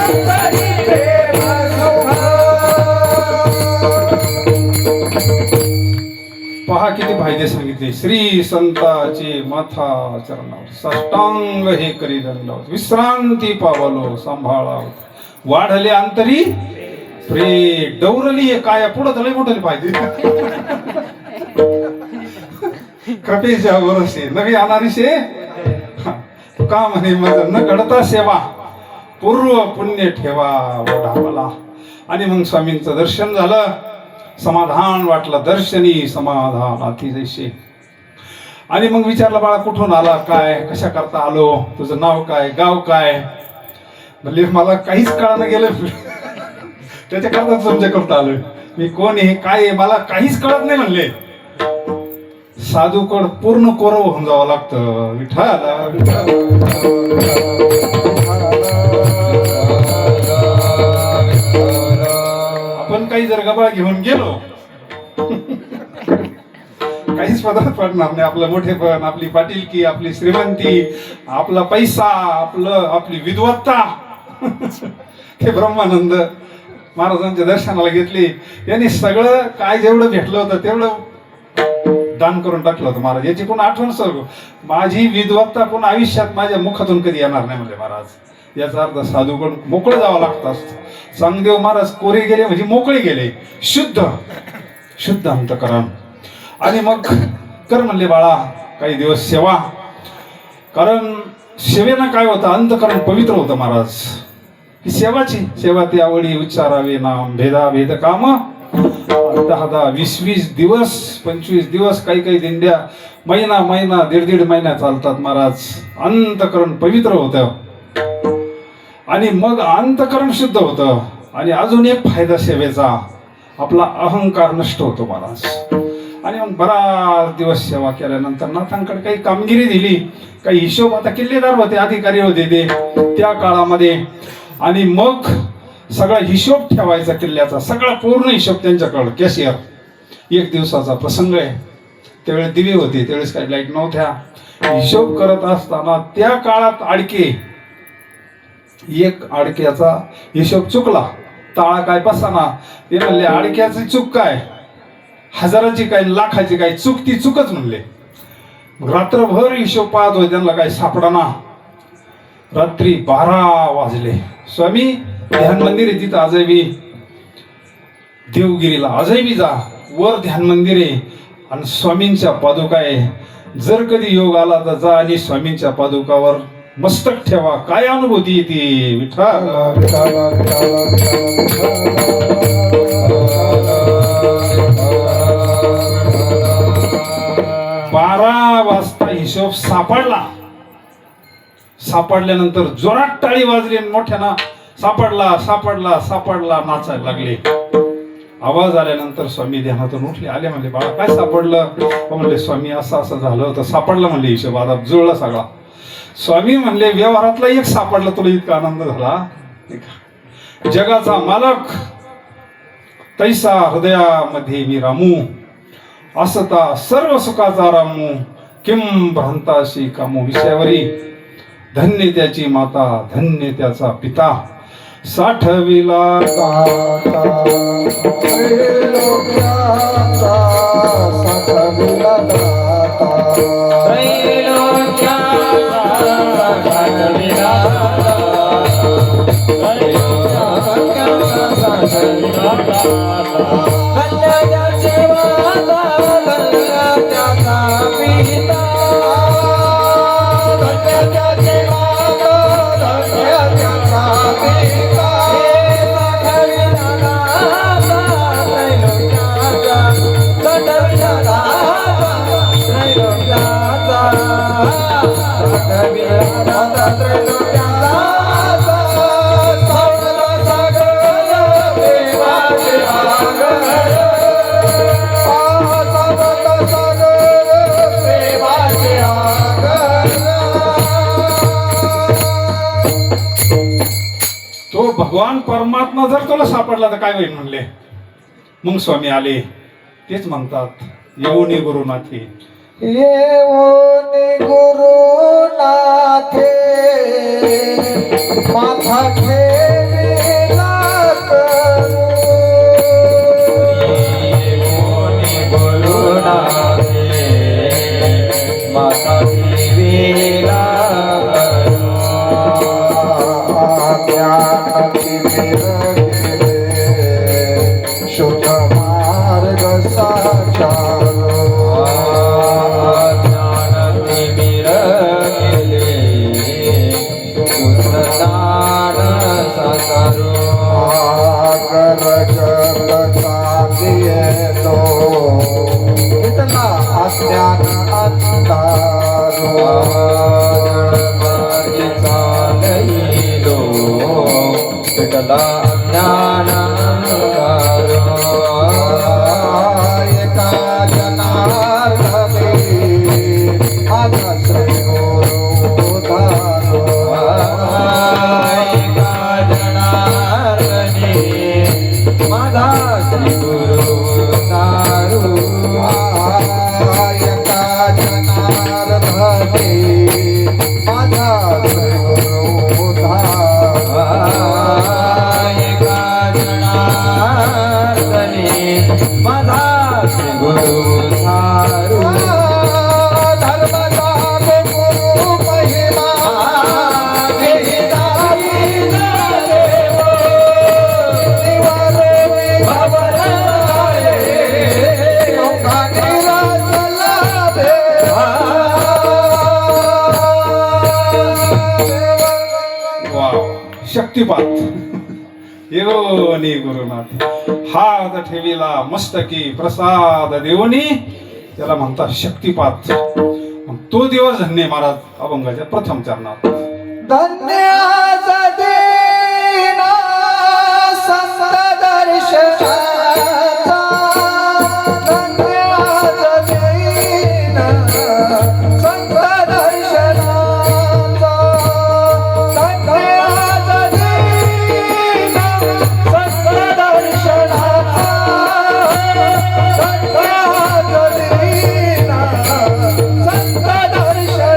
संताजी माझा चरणावर पहा किती फायदे सांगितले. श्री संताचे माथा चरणावर साष्टांग हे करी दंडवत विश्रांती पावलो सांभाळाव वाढले अंतरी प्रे डौरली काय पुढं झाले मोठे फायदे कृपेच्या वरसे नवी आणारी शे का म्हणे मग न घडता सेवा पूर्व पुण्य ठेवा ओढावला. आणि मग स्वामींचं दर्शन झालं, समाधान वाटलं, दर्शनी समाधान अति जैसे. आणि मग विचारलं बाळा कुठून आला, काय कशा करता आलो, तुझं नाव काय, गाव काय. म्हणले मला काहीच कळणं गेलं त्याच्याकरता तुमच्या करता आलोय. मी कोण आहे काय आहे मला काहीच कळत नाही म्हणले. साधूकड पूर्ण कोरव होऊन जावं लागतं. आपण काही जर गबाळ घेऊन गेलो काहीच पदार्थ पडणार नाही. आपलं मोठेपण, आपली पाटीलकी, आपली श्रीमंती, आपला पैसा, आपली विद्वत्ता हे ब्रह्मानंद महाराजांच्या दर्शनाला घेतली. यांनी सगळं काय जेवढं भेटलं होतं तेवढं दान करून टाकलं होतं महाराज. याची कोण आठवण सर्व माझी विद्वत्ता कोण आयुष्यात माझ्या मुखातून कधी येणार नाही म्हणजे महाराज. याचा अर्थ साधूकडून मोकळं जावं लागतं असतं. चांगदेव महाराज कोरे गेले म्हणजे मोकळे गेले, शुद्ध अंतकरण. आणि मग कर म्हणले बाळा काही दिवस सेवा. कारण सेवेनं काय होतं, अंतकरण पवित्र होतं महाराज. ही सेवा ती आवडी उच्चारावे नाम भेदा भेद काम 10 20 दिवस 25 दिवस काही दिंड्या महिना दीड महिना चालतात महाराज. अंतकरण पवित्र होतं आणि मग अंतकरण शुद्ध होतं. आणि अजून एक फायदा सेवेचा, आपला अहंकार नष्ट होतो महाराज. आणि मग बराच दिवस सेवा केल्यानंतर नाथांकडे काही कामगिरी दिली, काही हिशोब. आता किल्लेदार होते, अधिकारी होते ते त्या काळामध्ये. आणि मग सगळा हिशोब ठेवायचा किल्ल्याचा, सगळा पूर्ण हिशोब त्यांच्याकडं कॅशियर. एक दिवसाचा प्रसंग आहे, त्यावेळेस दिवे होते, त्यावेळेस काही लाईट नव्हत्या. हिशोब करत असताना त्या काळात एक आडक्याचा हिशोब चुकला, ताळा काय बसाना. ते म्हणले आडक्याची चूक काय, हजाराची काय, लाखाची काय चूक, ती चूकच म्हणले. रात्रभर हिशोब पाहत होते, त्यांना काही सापडाना. रात्री 12 वाजले. स्वामी ध्यान मंदिर आहे तिथं, आजही देवगिरीला आजही जा, वर ध्यान मंदिर आहे आणि स्वामींच्या पादुका आहे. जर कधी योग आला तर जा आणि स्वामींच्या पादुकावर मस्तक ठेवा. काय अनुभूती येते विठ्ठल. 12 वाजता हिशोब सापडल्यानंतर जोरात टाळी वाजली आणि मोठ्यानं सापडला नाचायला लागले. आवाज आल्यानंतर स्वामी ध्यानातून उठले, आले. म्हणले बाळा काय सापडलं. म्हणले स्वामी असं झालं होतं. सापडलं म्हणले हिशोब, आता जुळला सगळा. स्वामी म्हणले व्यवहारातला एक सापडला, तुला इतका आनंद झाला. जगाचा मालक तैसा हृदयामध्ये मी रामू, असता सर्व सुखाचा रामू, किम भ्रांताशी कामू. विषयावरी धन्य त्याची माता, धन्य त्याचा पिता, साठविला लोकांचा धन्याच्या माता धन्याच्या पिता धन्याच्या माता धन्याच्या पिता तो भगवान परमात्मा जर तुला सापडला तर काय होईल म्हणले. मग स्वामी आले तेच म्हणतात येऊनी गुरुनाथी. येऊनी गुरुनाथे माथा ठेविला करू. माता देवीला शुद्ध मार्ग साचारो. कर जगता दियेलो इतना अज्ञान अंधारो. एका जनार्दने माझा श्री गुरु धारो. माझा श्री गुरु नारू एका जनार्दने माझा श्री गुरु धारो. एका जनार्दने माझा श्री गुरु सारू धर्मचा गुरु महिमा घेताई देव. निवारे भवराये लोकांनी रचला देव. वा शक्तिपात येऊनी गुरुनाथ. हात ठेविला मस्तकी प्रसाद देऊनी त्याला म्हणतात शक्तिपात. मग तो दिवस धन्य महाराज अभंगाच्या प्रथम चरणात. धन्याचा देना संत दर्शनाचा. धन्याचा देना संत दर्शनाचा. धन्याचा देना संत दर्शनाचा. धन्याचा देना संत दर्शनाचा.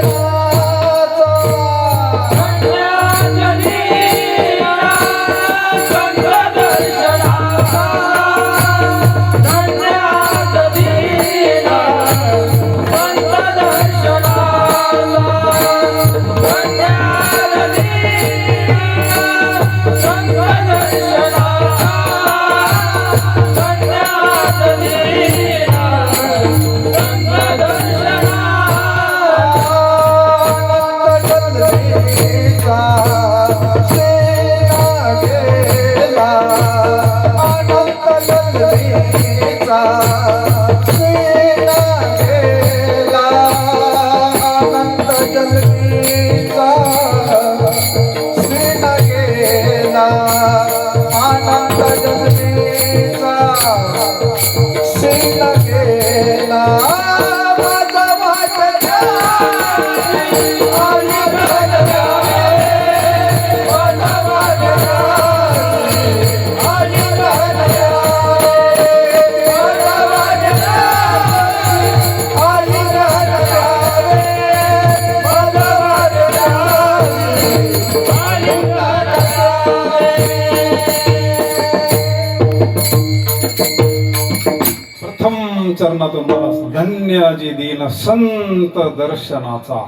चरणातून मला धन्याजी दीन संत दर्शनाचा.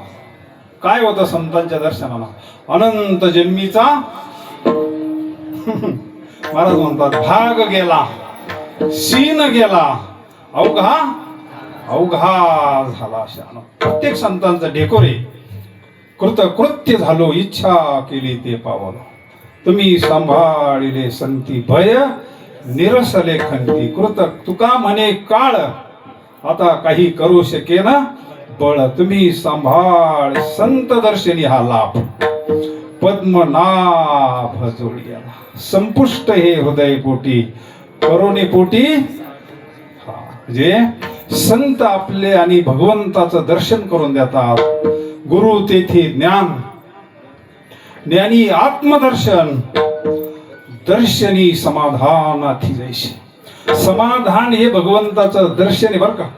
काय होतं संतांच्या दर्शनाला? अनंत जन्मीचा महाराज म्हणतात भाग गेला, सीन गेला, अवघा झाला. शान प्रत्येक संतांचं ढेकोरे कृतकृत्य झालो, इच्छा केली ते पावलो. तुम्ही सांभाळिले संती भय, निरसले खंती. तुका म्हणे काळ, आता काही करू शकेना बळ. तुम्ही सांभाळ संत दर्शनी हा लाभ, पद्मनाभ जोडियाला. संपुष्ट हे हृदय पोटी, करोने पोटी. म्हणजे संत आपले आणि भगवंताचं दर्शन करून देतात. गुरु तेथे ज्ञान, ज्ञानी आत्मदर्शन, दर्शनी समाधानाथी जैसे. समाधान हे भगवंताचं दर्शन आहे बरं का.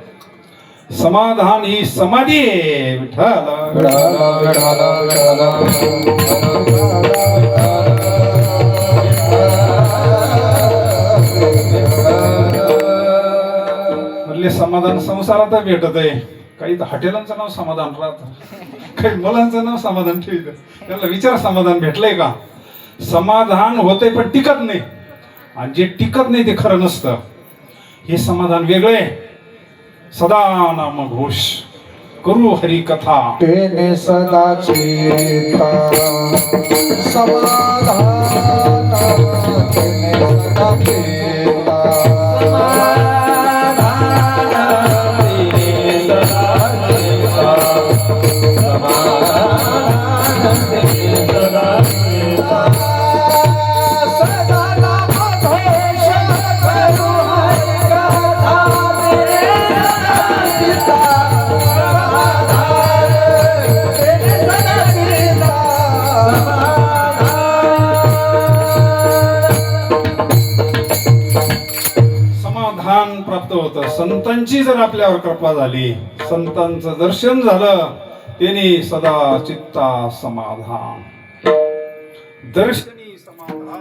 समाधान ही समाधी आहे. विठ्ठल म्हणले समाधान संसारात भेटत आहे. काही हॉटेलांचं नाव समाधान राहतं, काही मुलांचं नाव समाधान ठेवतं. त्याला विचार समाधान भेटलंय का. समाधान होतंय पण टिकत नाही, आणि जे टिकत नाही ते खरं नसतं. हे समाधान वेगळे. सदा नाम घोष करू हरी कथा, तेने सदा चित्ता समाधान, तेने सदा चित्ता प्राप्त होतं. संतांची जर आपल्यावर कृपा झाली, संतांचं दर्शन झालं, त्याने सदा चित्ता समाधान, दर्शनी समाधान.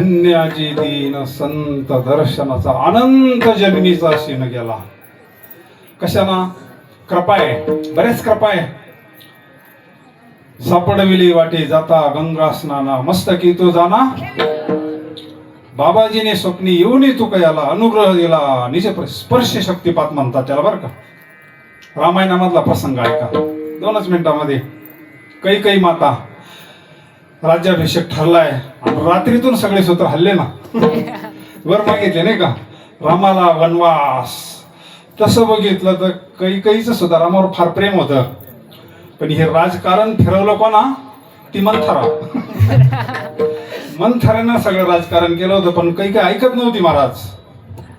धन्याजी दीन संत दर्शनाचा अनंत जन्मीचा शिन गेला. कशाना? कृपा आहे, बरेच कृपा आहे. सापडविली वाटे जाता गंगा स्नाना, मस्तकी तो जाना. बाबाजीने स्वप्नी येऊन तुका याला अनुग्रह दिला. निज स्पर्श शक्तिपात म्हणतात त्याला बरं का. रामायणामधला प्रसंग ऐका 2च मिनिटांमध्ये. कैकेयी माता, राज्याभिषेक ठरलाय आणि रात्रीतून सगळे सूत्र हल्ले ना, वर मागितले नाही का, रामाला वनवास. तसं बघितलं तर कैकेयीचं सुद्धा रामावर फार प्रेम होतं. पण हे राजकारण फिरवलं कोणा? ती मंथरा. मंथरानं सगळं राजकारण केलं होतं. पण काही ऐकत नव्हती महाराज.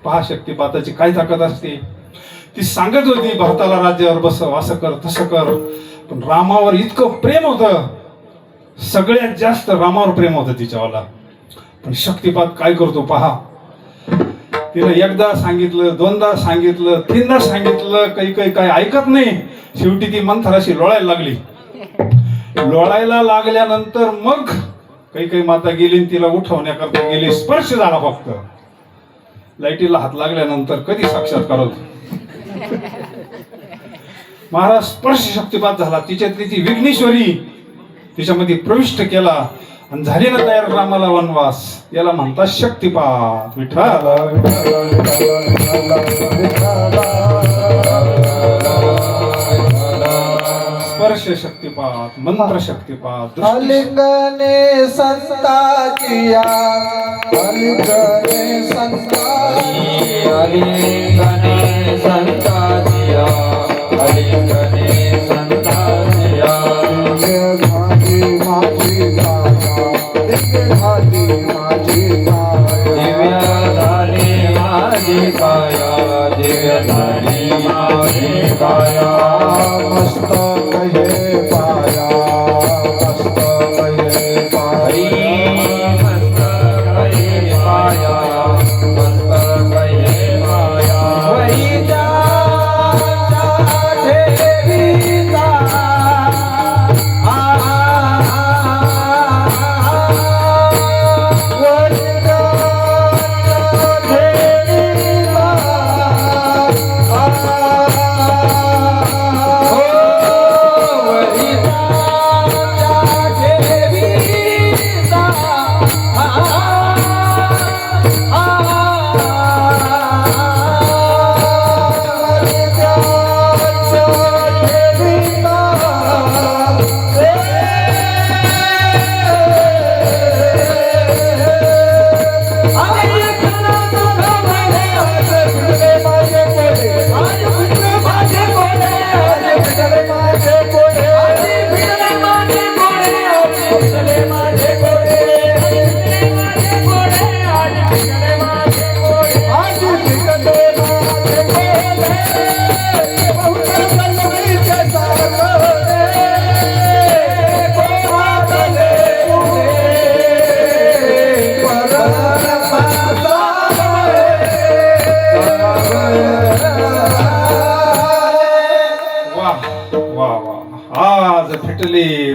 पहा शक्तिपाताची काय ताकद असते. ती सांगत होती भरताला राज्यावर बसव, असं कर तसं कर. पण रामावर इतकं प्रेम होतं, सगळ्यात जास्त रामावर प्रेम होतं तिच्यावाला. पण शक्तिपात काय करतो पहा. तिला एकदा सांगितलं, 2दा सांगितलं, 3दा सांगितलं, काही काय ऐकत नाही. शेवटी ती मंथराशी लोळायला लागली. लोळायला लागल्यानंतर मग काही माता गेली आणि तिला उठवण्याकरता गेली. स्पर्श झाला फक्त. लाईटीला हात लागल्यानंतर कधी साक्षात्कार होतो महाराज. स्पर्श शक्तिपात झाला. तिच्यातली ती विघ्नेश्वरी तिच्यामध्ये प्रविष्ट केला आणि झाली ना तयार रामाला वनवास. याला म्हणतात शक्तिपात. विठ्ठल स्पर्श शक्तिपात, मंत्र शक्तिपात. आलिंगने संताचिया, आलिंगने संताचिया, आलिंगने संताचिया, आलिंगने संताचिया. दिव्य माझी काया, दिव्य माझी काया, दिव्य माझी काया. मस्त कहे पाया, मस्त कहे पाया, मस्त कहे पाया, मस्त कहे पाया. वैजा ठेवीचा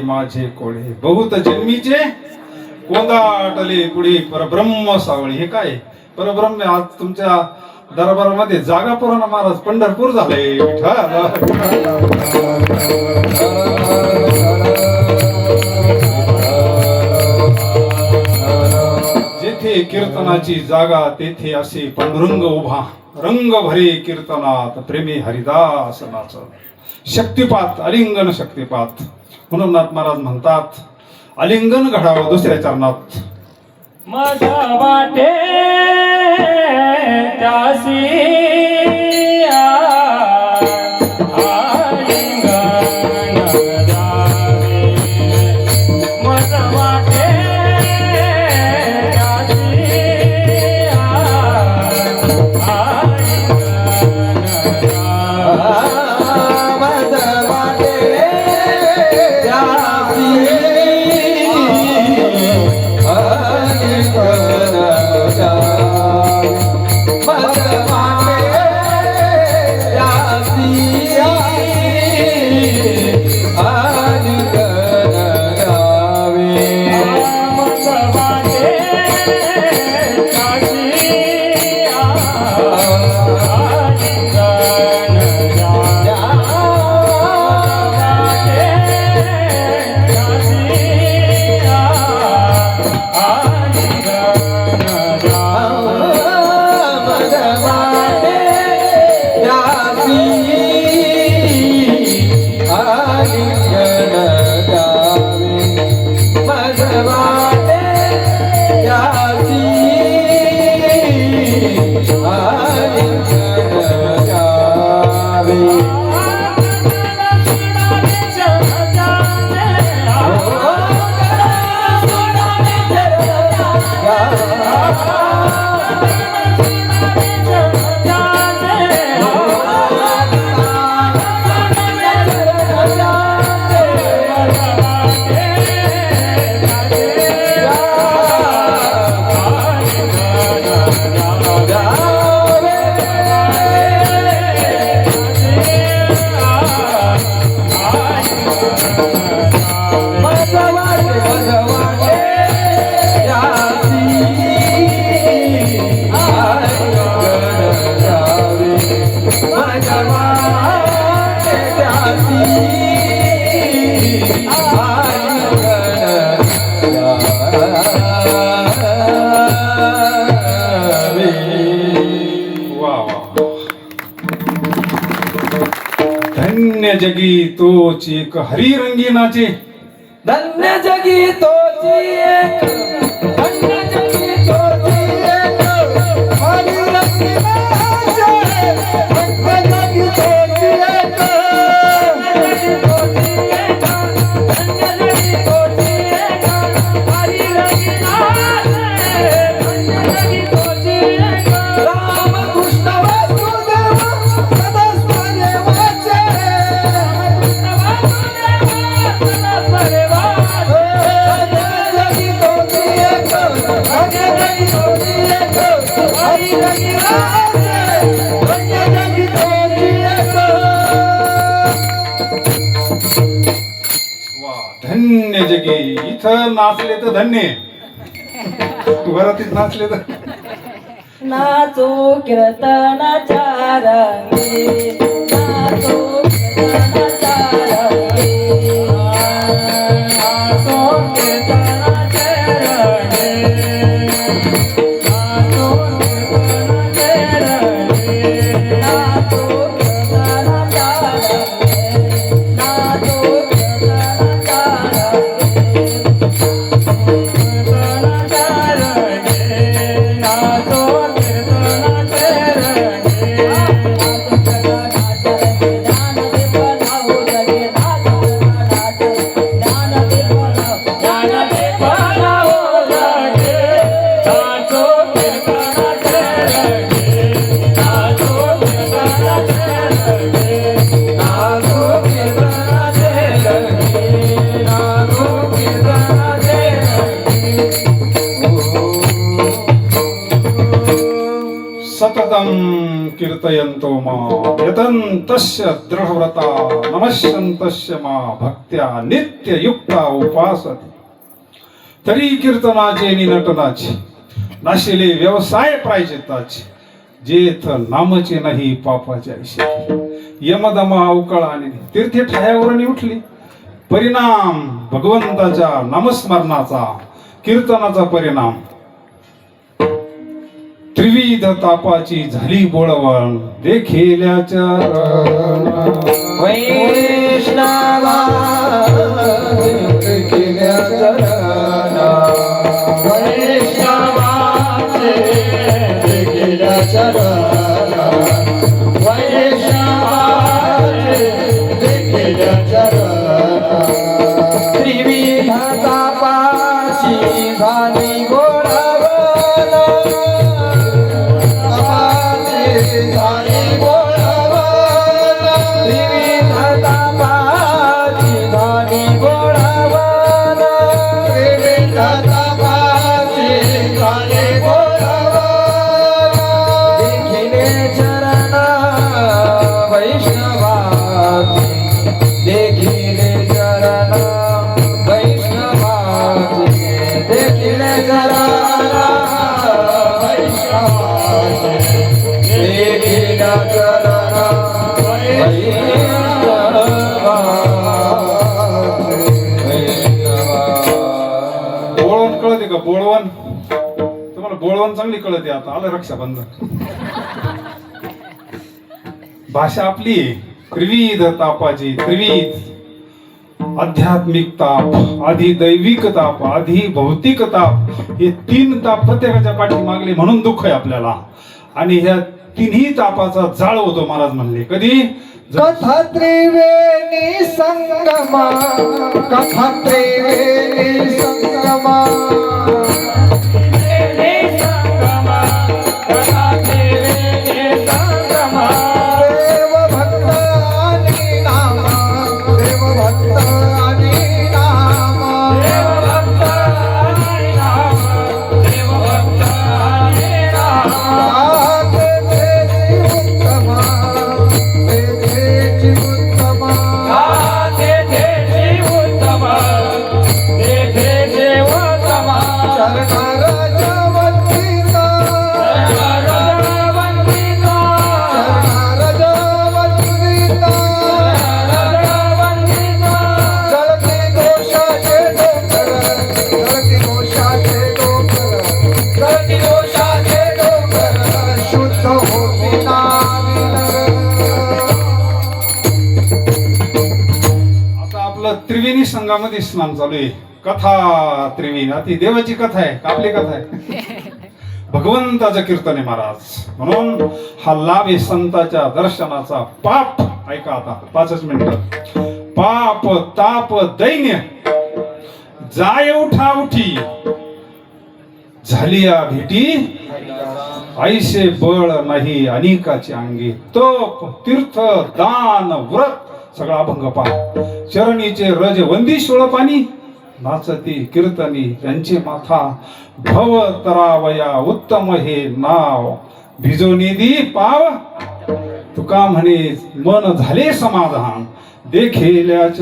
माझे कोळे बहुत जन्मीचे कोंदाटले पुढे परब्रह्म सावळी. हे काय परब्रह्म? आज तुमच्या दरबारामध्ये जागा पुराणा महाराज पंढरपूर झाले. जेथे कीर्तनाची जागा तेथे असे पांडुरंग उभा. रंग भरे कीर्तनात प्रेमी हरिदास नाच. शक्तिपात, अलिंगन शक्तिपात. म्हणून नाथ महाराज म्हणतात अलिंगन घडावं दुसऱ्या चरणात. माझा वाटे त्यासी Yeah. वा वा धन्य जगी तोच एक हरिरंगी नाचे धन्य जगी तोची एक धन्य जगी तोची एक हरी रंगी नाचे धन्य जगी तोची एक धन्य जगी तोची एक हरी रंगी नाचे धन्य जगी तोची एक राम कृष्ण वासुदेव सदा स्मरे वाचे वा धन्य जगी इथं नाचले तर धन्य तू घरातीच नाचले तर नाचो कीर्तनाच्या रंगी नाचो कीर्तनाच्या रंगी नाचो कीर्तनाच्या रंगी नाचो कीर्तनाच्या रंगी नाचो कीर्तनाच्या रंगी नाचो कीर्तनाच्या सततं कीर्तयन्तो मां यतन्तस्य दृढव्रता नमस्यन्तस्य मां भक्त्या नित्ययुक्ता उपासते तरी कीर्तनाचे नि नटनाचे नाशिले व्यवसाय प्रायचित्ताचे जेथ नामचे नाही पापाचे ऐसे यमदमा अवकाळाने तीर्थे ठायावरून उठली परिणाम भगवंताच्या नामस्मरणाचा कीर्तनाचा परिणाम त्रिविध तापाची झाली बोळवण देखिल्या चरण वैष्णवा देखिल्या चरण वैष्णवाचे देखिल्या चरण वैष्णवाचे देखिल्या चरण त्रिविध तापाची झाली गोळवण झाली गोळवण त्रिविध तापाची झाली गोळवण त्रिविध तापाची झाली गोळवण देखिले चरण वैष्णवाचे देखिले चरण वैष्णवाचे देखिले चरण बोळवण कळते का? बोळवण तुम्हाला बोळवण चांगली कळते. आता आलं रक्षाबंधन. भाषा आपली त्रिविध तापाची, त्रिविध आध्यात्मिक ताप, आधी दैविक ताप, आधी भौतिक ताप, हे 3 ताप प्रत्येकाच्या पाठी मागले म्हणून दुःख आहे आपल्याला. आणि ह्या तिन्ही तापाचा जाळ होतो महाराज म्हणले. कधी? कथा त्रिवेणी संगमा, कथा त्रिवेणी संगमा, देव भक्त आणि नाम, देव भक्त आणि नाम, तेथेची उत्तमा, तेथेची उत्तमा, चरणाराजा वंदिता, चरणाराजा वंदिता, जळती दोषाचे डोंगर, जळती दोषाचे डोंगर, जळती दोषाचे डोंगर, शुद्ध होती नाविलर. आता आपलं त्रिवेणी संघामध्ये स्नान चालू आहे. कथा त्रिवेणी, ती देवाची कथा आहे का आपली कथा आहे? भगवंताचं कीर्तन आहे महाराज. म्हणून हा लाभ आहे संताच्या दर्शनाचा. पाप ऐका आता 5 मिनिट. पाप ताप दैन्य जाय उठा उठी, झाली या भेटी ऐसे बळ नाही अनेकाचे अंगी. तप तीर्थ दान व्रत सगळा अभंग पा. चरणीचे रज वंदीश्वळ पाणी, नाचती कीर्तनी त्यांचे माथा. भव तरावया उत्तम हे नाव, भिजोनिधी पाव. तुका म्हणे मन झाले समाधान, देखील्याच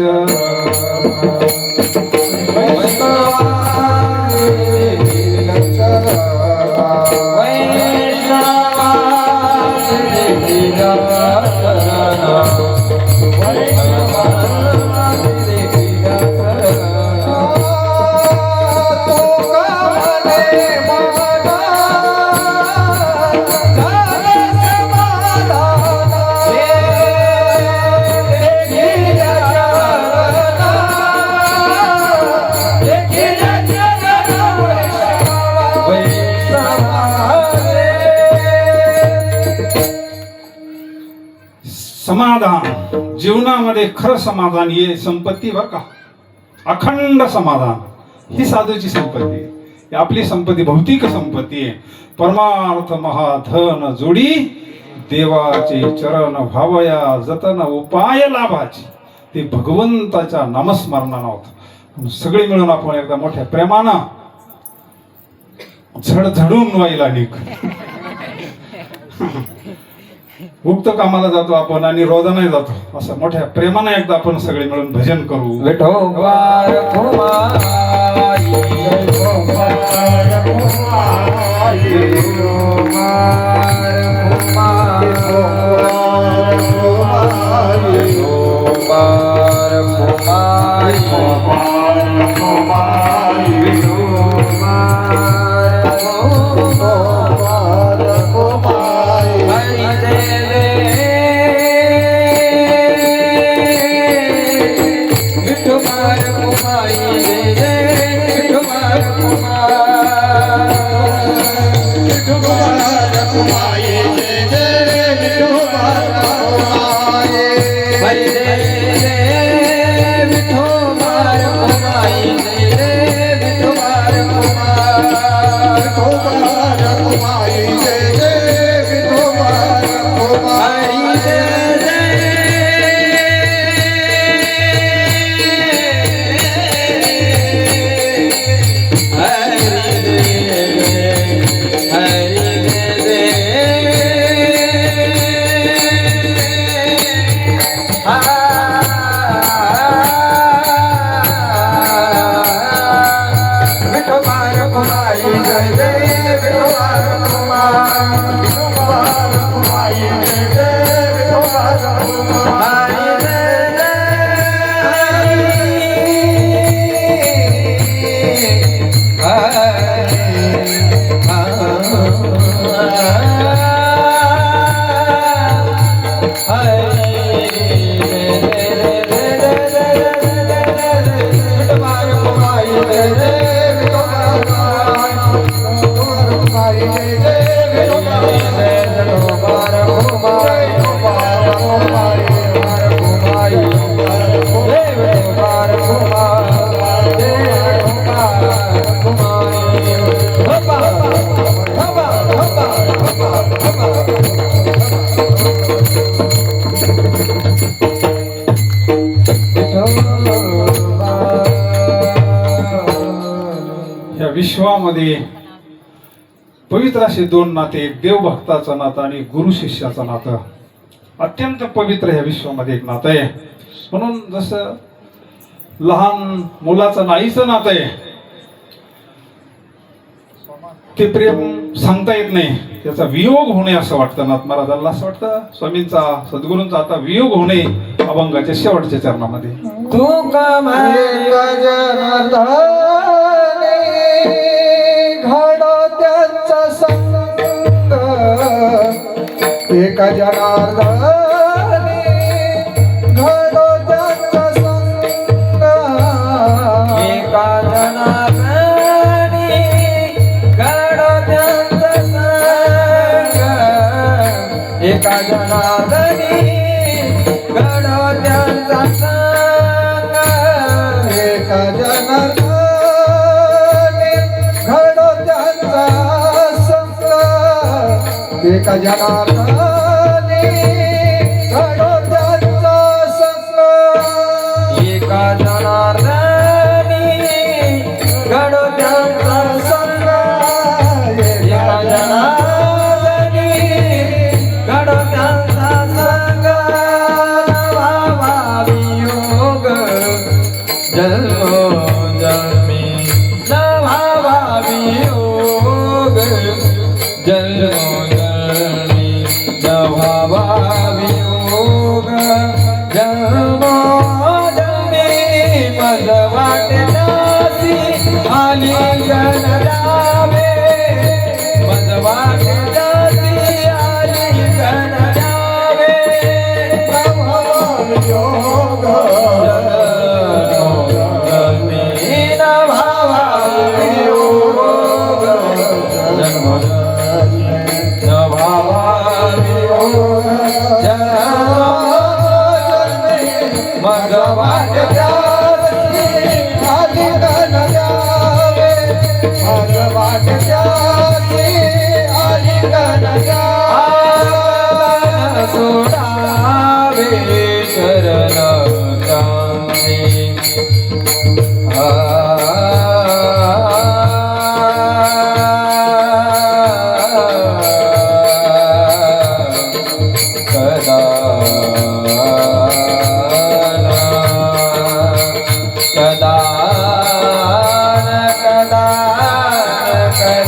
समाधान. जीवनामध्ये खरं समाधान हे संपत्ती बर का, अखंड समाधान ही साधूची संपत्ती आहे. ही आपली संपत्ती भौतिक संपत्ती आहे. परमार्थ महाधन जोडी, देवाचे चरण भावया जतन उपाय लाभाची. ते भगवंताच्या नामस्मरणानं होत. सगळे मिळून आपण एकदा मोठ्या प्रेमानं झडझडून व्हायला निघ. मुक्त कामाला जातो आपण आणि रोजानाही जातो, असं मोठ्या प्रेमाने एकदा आपण सगळे मिळून भजन करू. विठोबार कुमारी, विठोबार कुमारी, विठोबार कुमारी, विठोबार कुमारी, या विश्वामध्ये पवित्र असे दोन नाते, एक देवभक्ताचं नातं आणि गुरु शिष्याचं नातं. अत्यंत पवित्र ह्या विश्वामध्ये एक नातं आहे. म्हणून जसं लहान मुलाचं नाईचं नातं आहे, ते प्रेम सांगता येत नाही, त्याचा वियोग होणे असं वाटतं. नाथ महाराजांना असं वाटतं स्वामींचा सद्गुरूंचा आता वियोग होणे अभंगाच्या शेवटच्या चरणामध्ये. तू कमाई घडो त्यांचा संग एका जनार्दनी घडो त्यांचा संग एका जनार्दनी घडो त्यांचा संग एका जनार्दनी घडो त्यांचा संग एका जनार्दनी घडो त्यांचा संग एका जनार्दनी घडो त्यांचा संग एका जनार्दनी घडो त्यांचा संग एका जनार्दनी घडो त्यांचा संग नवा वियोग जन्मोजन्मी नवा वियोग जन्मोजन्मी नवा वियोग जन्मोजन्मी मज वाटतासी आली गणरावे मज वाटतासी आली गणरावे योग जन्मोजन्मी नवा वियोग जन्मोजन्मी नवा वियोग जन्मोजन्मी मज वाटतासी आली गणरावे मज वाटतासी आली गणरावे सोडावे शरण जाणे कदा कदा कदा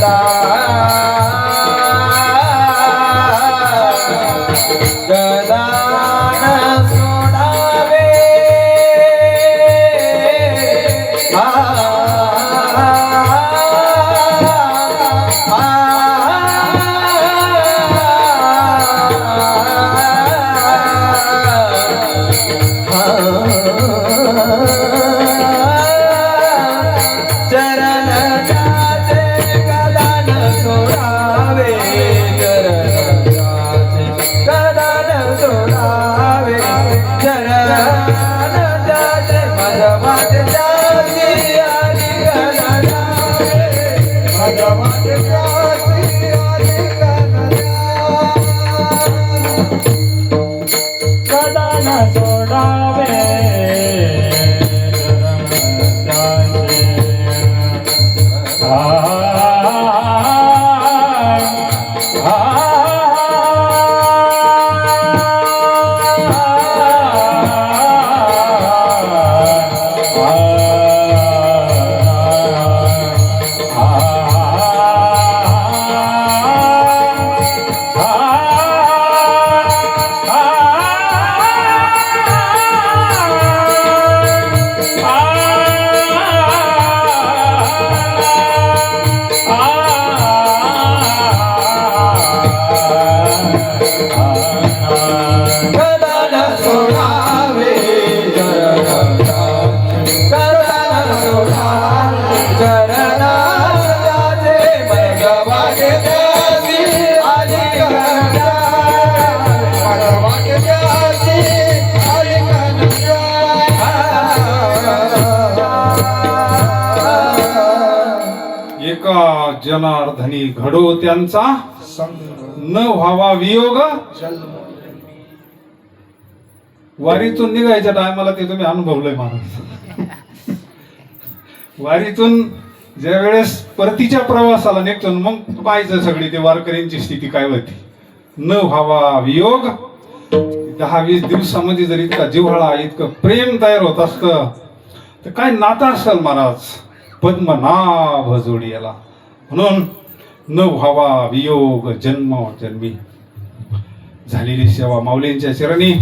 जनार्दनी घडो त्यांचा संग न व्हावा वियोग. जन्म वारीतून निघायच्या टायमाला ते तुम्ही अनुभवलंय माणूस. वारीतून ज्या वेळेस परतीच्या प्रवासाला निघतो मग पाहायचं सगळी ते वारकऱ्यांची स्थिती काय होती. न व्हावा वियोग. 10-20 दिवसामध्ये जर इतका जिव्हाळा इतकं प्रेम तयार होत असतं तर काय नाता असेल महाराज. पद्मनाभ जोडी याला. म्हणून न व्हावा वियोग जन्म जन्मी. झालेली सेवा माऊलींच्या चरणी.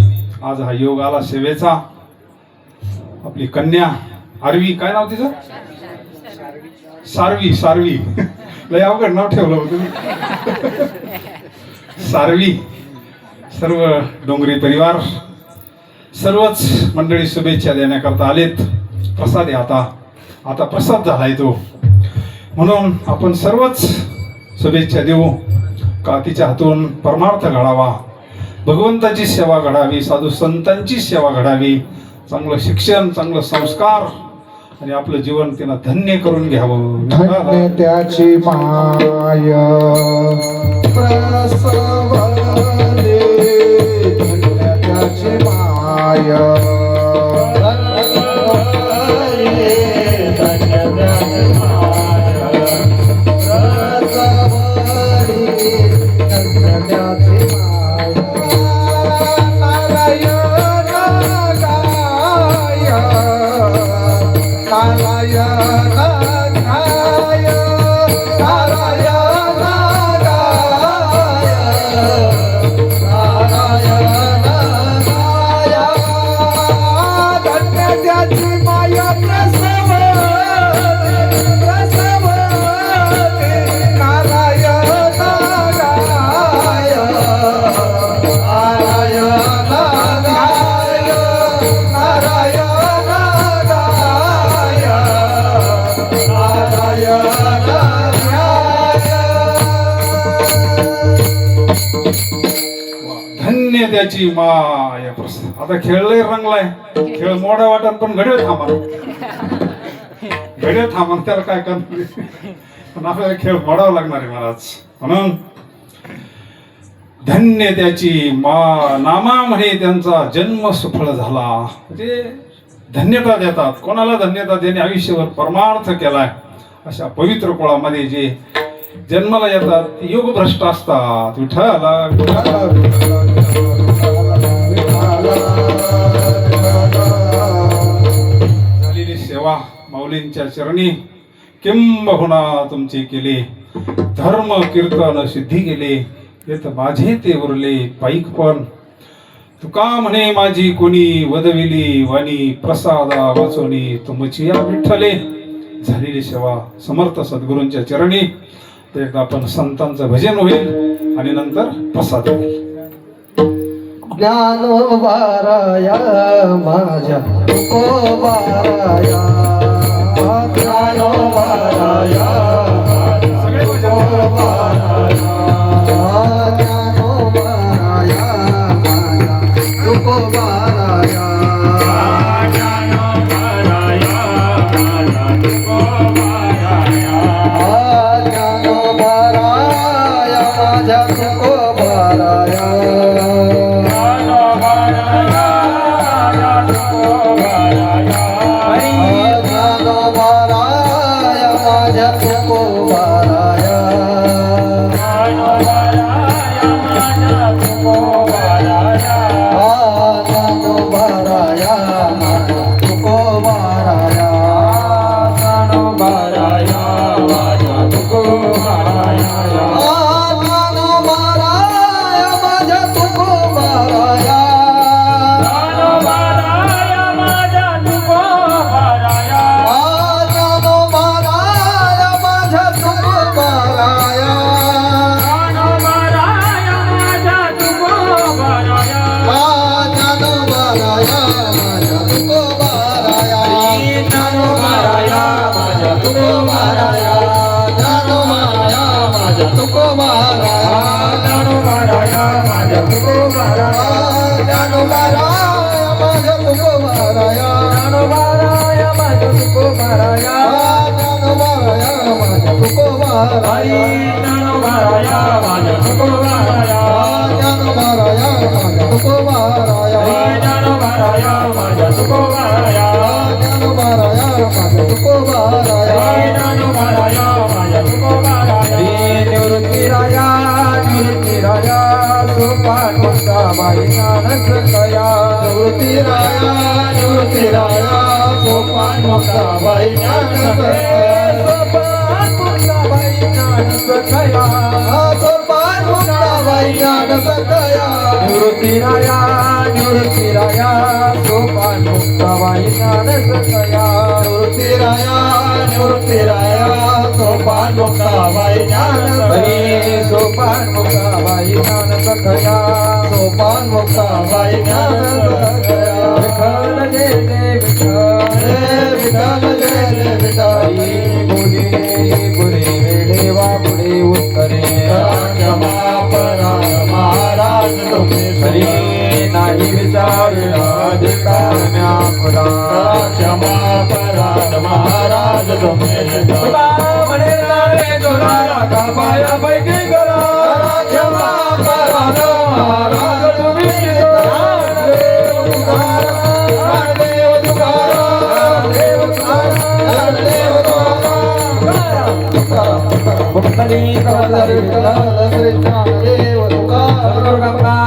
आज हा योग आला सेवेचा. आपली कन्या आरवी, काय नाव तिचं? सारवी. लय अवघड नाव ठेवलं होतं. सारवी. सर्व डोंगरी परिवार, सर्वच मंडळी शुभेच्छा देण्याकरता आलेत. प्रसाद आहे आता प्रसाद झालाय तो. म्हणून आपण सर्वच शुभेच्छा देऊ का तिच्या हातून परमार्थ घडावा, भगवंताची सेवा घडावी, साधू संतांची सेवा घडावी, चांगलं शिक्षण, चांगलं संस्कार आणि आपलं जीवन तिनं धन्य करून घ्यावं. धन्य त्याची माय प्रसवले, धन्य त्याची माय धन्य त्याची माया प्रसाद. आता खेळलंय रंगलाय, खेळ मोडा वाटत पण घडे थांबा त्याला काय करणार. पण आपल्याला खेळ मोडावा लागणार आहे महाराज. म्हणून धन्य त्याची नामा म्हणे त्यांचा जन्म सुफळ झाला. म्हणजे धन्यता देतात. कोणाला धन्यता देणे आयुष्यभर परमार्थ केलाय अशा पवित्र कुळामध्ये जे जन्माला येतात योग भ्रष्ट असतात. विठ्ठला झालेली सेवा माऊलींच्या चरणी किंबहुना तुमचे केले. धर्म कीर्तन सिद्धी गेले, येत माझे ते उरले पाईक पण. तुका म्हणे माझी कोणी वदविली वाणी, प्रसादा वाचोनी तुमची या विठ्ठले. झालेली सेवा समर्थ सद्गुरूंच्या चरणी. तर एकदा आपण संतांचं भजन होईल आणि नंतर प्रसाद होईल. ज्ञानोबाराया माझ्या तुकोबाराया, ज्ञानोबाराया सगळे तुकोबाराया, ज्ञानोबाराया माझ्या तुकोबाराया, ज्ञानोबाराया माझ्या तुकोबाराया. तुकोबाराया तुकोबाराया ज्ञानोबाराया माझ्या तुकोबाराया ज्ञानोबाराया माझ्या तुकोबाराया ज्ञानोबाराया माझ्या तुकोबाराया ज्ञानोबाराया माझ्या तुकोबाराया ज्ञानोबाराया माझ्या तुकोबाराया निवृत्तीराया निवृत्तीराया सोपान मुक्ताबाई ज्ञानसखया निवृत्तीराया निवृत्तीराया सोपान मुक्ताबाई ज्ञानसखया सोपान मुक्ताबाई ज्ञानसखया सोपान मुक्ताबाई ज्ञानसखया निवृत्तीराया निवृत्तीराया सोपान मुक्ताबाई ज्ञानसखया निवृत्तीराया निवृत्तीराया सोपान मुक्ताबाई ज्ञानसखया सोपान मुक्ताबाई ज्ञानसखया सोपान मुक्ताबाई ज्ञानसखया विठ्ठल जय जय विठ्ठल जय विठ्ठल जय बोली पुरे वेळे वा पुढे उत्तरे महाराज तुम्ही हरी नाही विचारला अधिकारण्या पुरा क्षमा पराध महाराज तुम्ही तुला म्हणे रे तुला राखा पाया पैकी करा क्षमा पराध महाराज तुम्ही देव तुकाराम देव तुकाराम देव तुकाराम मुक्तली श्री देव तुकाराम